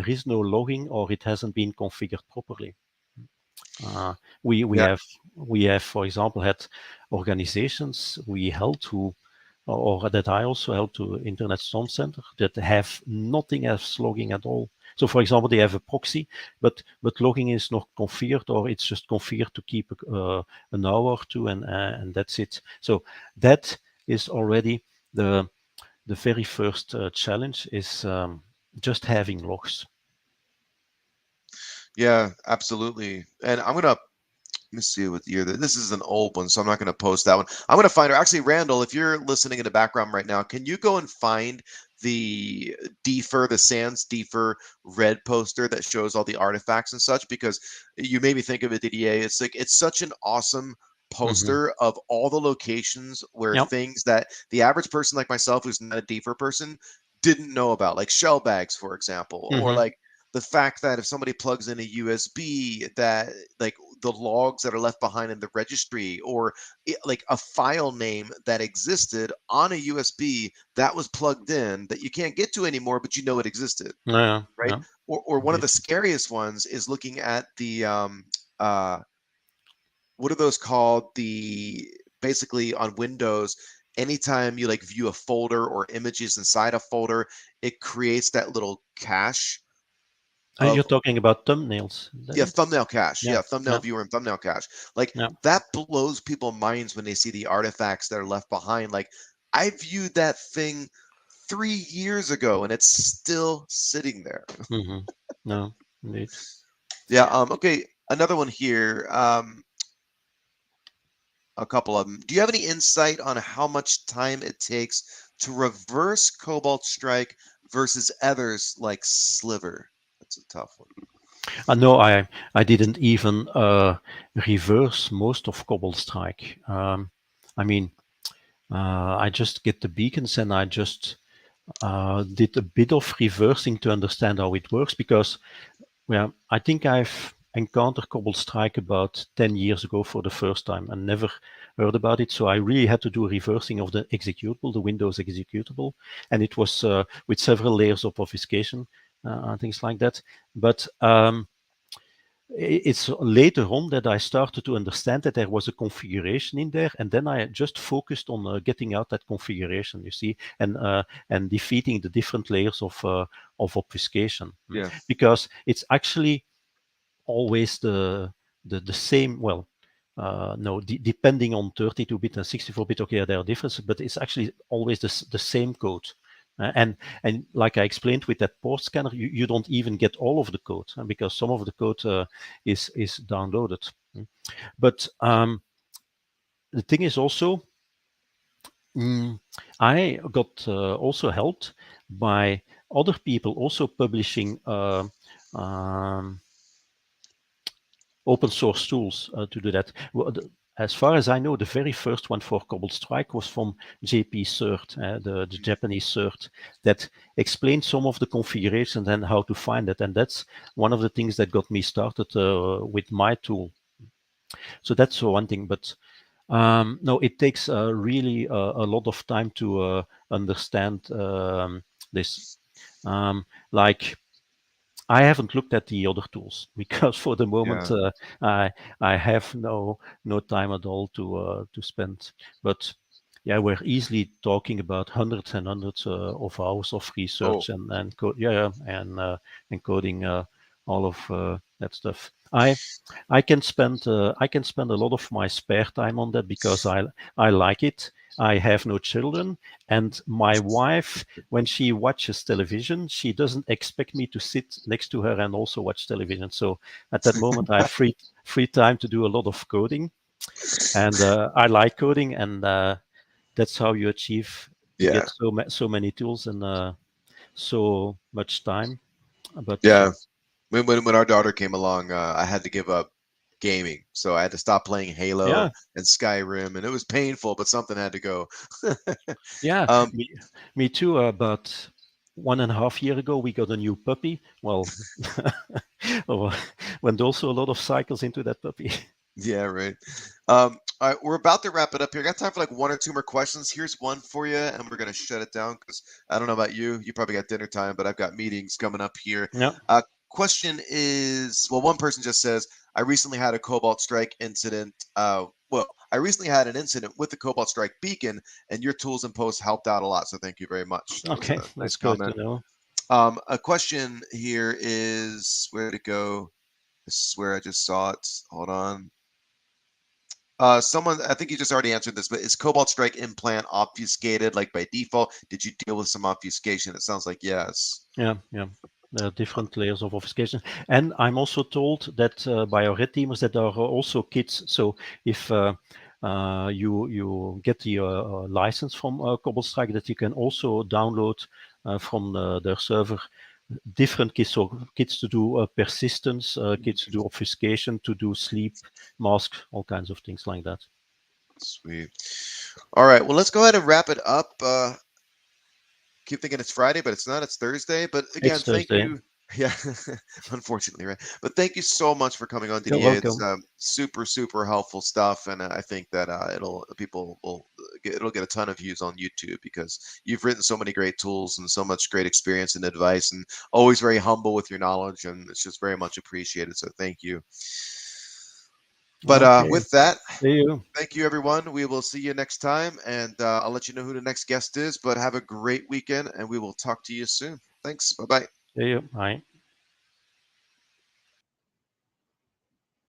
Speaker 2: is no logging or it hasn't been configured properly. Uh, we we
Speaker 1: Yeah,
Speaker 2: have we have, for example, had organizations we helped who, or that I also helped to Internet Storm Center, that have nothing else logging at all. So, for example, they have a proxy, but logging is not configured, or it's just configured to keep an hour or two, and that's it. So that is already the the very first challenge is just having logs.
Speaker 1: yeah, absolutely. And let me see what year this is. An old one, so I'm not going to post that one. I'm going to find her. Actually, Randall, if you're listening in the background right now, can you go and find the the Sans Defer red poster that shows all the artifacts and such? Because you made me think of it, Didier. It's like it's such an awesome
Speaker 2: Hmm.
Speaker 1: poster of all the locations where
Speaker 2: Yep.
Speaker 1: things that the average person like myself who's not a Defer person didn't know about, like shell bags, for example, or
Speaker 2: Hmm.
Speaker 1: like the fact that if somebody plugs in a USB, that like the logs that are left behind in the registry, or like a file name that existed on a USB that was plugged in that you can't get to anymore, but you know it existed,
Speaker 2: Yeah.
Speaker 1: right?
Speaker 2: Yeah.
Speaker 1: Or one of
Speaker 2: Indeed.
Speaker 1: the scariest ones is looking at the uh, what are those called? The basically on Windows, anytime you like view a folder or images inside a folder, it creates that little cache
Speaker 2: And you're
Speaker 1: of
Speaker 2: talking about thumbnails, is that
Speaker 1: yeah,
Speaker 2: it?
Speaker 1: thumbnail cache.
Speaker 2: Yeah.
Speaker 1: Yeah, thumbnail
Speaker 2: Yeah.
Speaker 1: viewer and thumbnail cache. Like
Speaker 2: Yeah.
Speaker 1: that blows people's minds when they see the artifacts that are left behind. Like I viewed that thing 3 years ago and it's still sitting there.
Speaker 2: Hmm. No, indeed.
Speaker 1: Yeah. Okay. Another one here. A couple of them. Do you have any insight on how much time it takes to reverse Cobalt Strike versus others like Sliver? That's a tough one.
Speaker 2: No, I didn't even reverse most of Cobalt Strike. I mean, I just get the beacons and I just did a bit of reversing to understand how it works because, well, I think I've encountered Cobalt Strike about 10 years ago for the first time and never heard about it. So I really had to do a reversing of the executable, the Windows executable, and it was with several layers of obfuscation and things like that. But it's later on that I started to understand that there was a configuration in there, and then I just focused on getting out that configuration, you see, and defeating the different layers of obfuscation.
Speaker 1: Yeah.
Speaker 2: Because it's actually always the same. Well, no, depending on 32-bit and 64-bit, okay, there are differences, but it's actually always the same code. And like I explained with that port scanner, you don't even get all of the code because some of the code is downloaded. But the thing is also, mm, I got also helped by other people also publishing open source tools to do that. Well, as far as I know, the very first one for Cobalt Strike was from JP CERT, the Japanese CERT, that explained some of the configurations and how to find it. And that's one of the things that got me started with my tool. So that's one thing. But no, it takes really a lot of time to understand this. Like I haven't looked at the other tools because for the moment
Speaker 1: Yeah.
Speaker 2: I have no time at all to spend. But yeah, we're easily talking about hundreds and hundreds of hours of
Speaker 1: Oh,
Speaker 2: research and code. Yeah, yeah, and coding all of that stuff. I can spend a lot of my spare time on that because I like it. I have no children, and my wife, when she watches television, she doesn't expect me to sit next to her and also watch television. So at that moment, I have free time to do a lot of coding, and I like coding, and that's how you achieve to
Speaker 1: Yeah,
Speaker 2: get so many tools in so much time. But
Speaker 1: yeah. When our daughter came along, I had to give up gaming, so I had to stop playing Halo
Speaker 2: yeah,
Speaker 1: and Skyrim, and it was painful, but something had to go.
Speaker 2: yeah,
Speaker 1: um,
Speaker 2: me too. About 1.5 years ago, we got a new puppy. Well, oh, went also a lot of cycles into that puppy.
Speaker 1: yeah, right. All right, we're about to wrap it up here. I got time for like one or two more questions. Here's one for you, and we're gonna shut it down because I don't know about you. You probably got dinner time, but I've got meetings coming up here.
Speaker 2: Yeah.
Speaker 1: Question is, well, one person just says, I recently had a Cobalt Strike incident. Well, I recently had an incident with the Cobalt Strike beacon, and your tools and posts helped out a lot. So thank you very much. That was
Speaker 2: Okay,
Speaker 1: a nice
Speaker 2: that's good to
Speaker 1: comment.
Speaker 2: know.
Speaker 1: A question here is, where to go? I swear I just saw it. Hold on. Someone, I think you just already answered this, but is Cobalt Strike implant obfuscated like by default? Did you deal with some obfuscation? It sounds like yes.
Speaker 2: Yeah, yeah. There are different layers of obfuscation, and I'm also told that by our red teamers that there are also kits. So if you get the license from Cobalt Strike, that you can also download from their server different kits. So kits to do persistence, kits to do obfuscation, to do sleep mask, all kinds of things like that.
Speaker 1: Sweet. All right. Well, let's go ahead and wrap it up. Keep thinking it's Friday, but it's not. It's Thursday. But again,
Speaker 2: It's
Speaker 1: thank
Speaker 2: Thursday.
Speaker 1: you. Yeah, unfortunately, right? But thank you so much for coming on,
Speaker 2: You're
Speaker 1: Didier. It's
Speaker 2: welcome.
Speaker 1: super helpful stuff, and I think that it'll people will it'll get a ton of views on YouTube because you've written so many great tools and so much great experience and advice, and always very humble with your knowledge, and it's just very much appreciated. So thank you. But
Speaker 2: Okay.
Speaker 1: with that,
Speaker 2: See you.
Speaker 1: thank you, everyone. We will see you next time, and I'll let you know who the next guest is. But have a great weekend, and we will talk to you soon. Thanks. Bye bye.
Speaker 2: See you. Bye.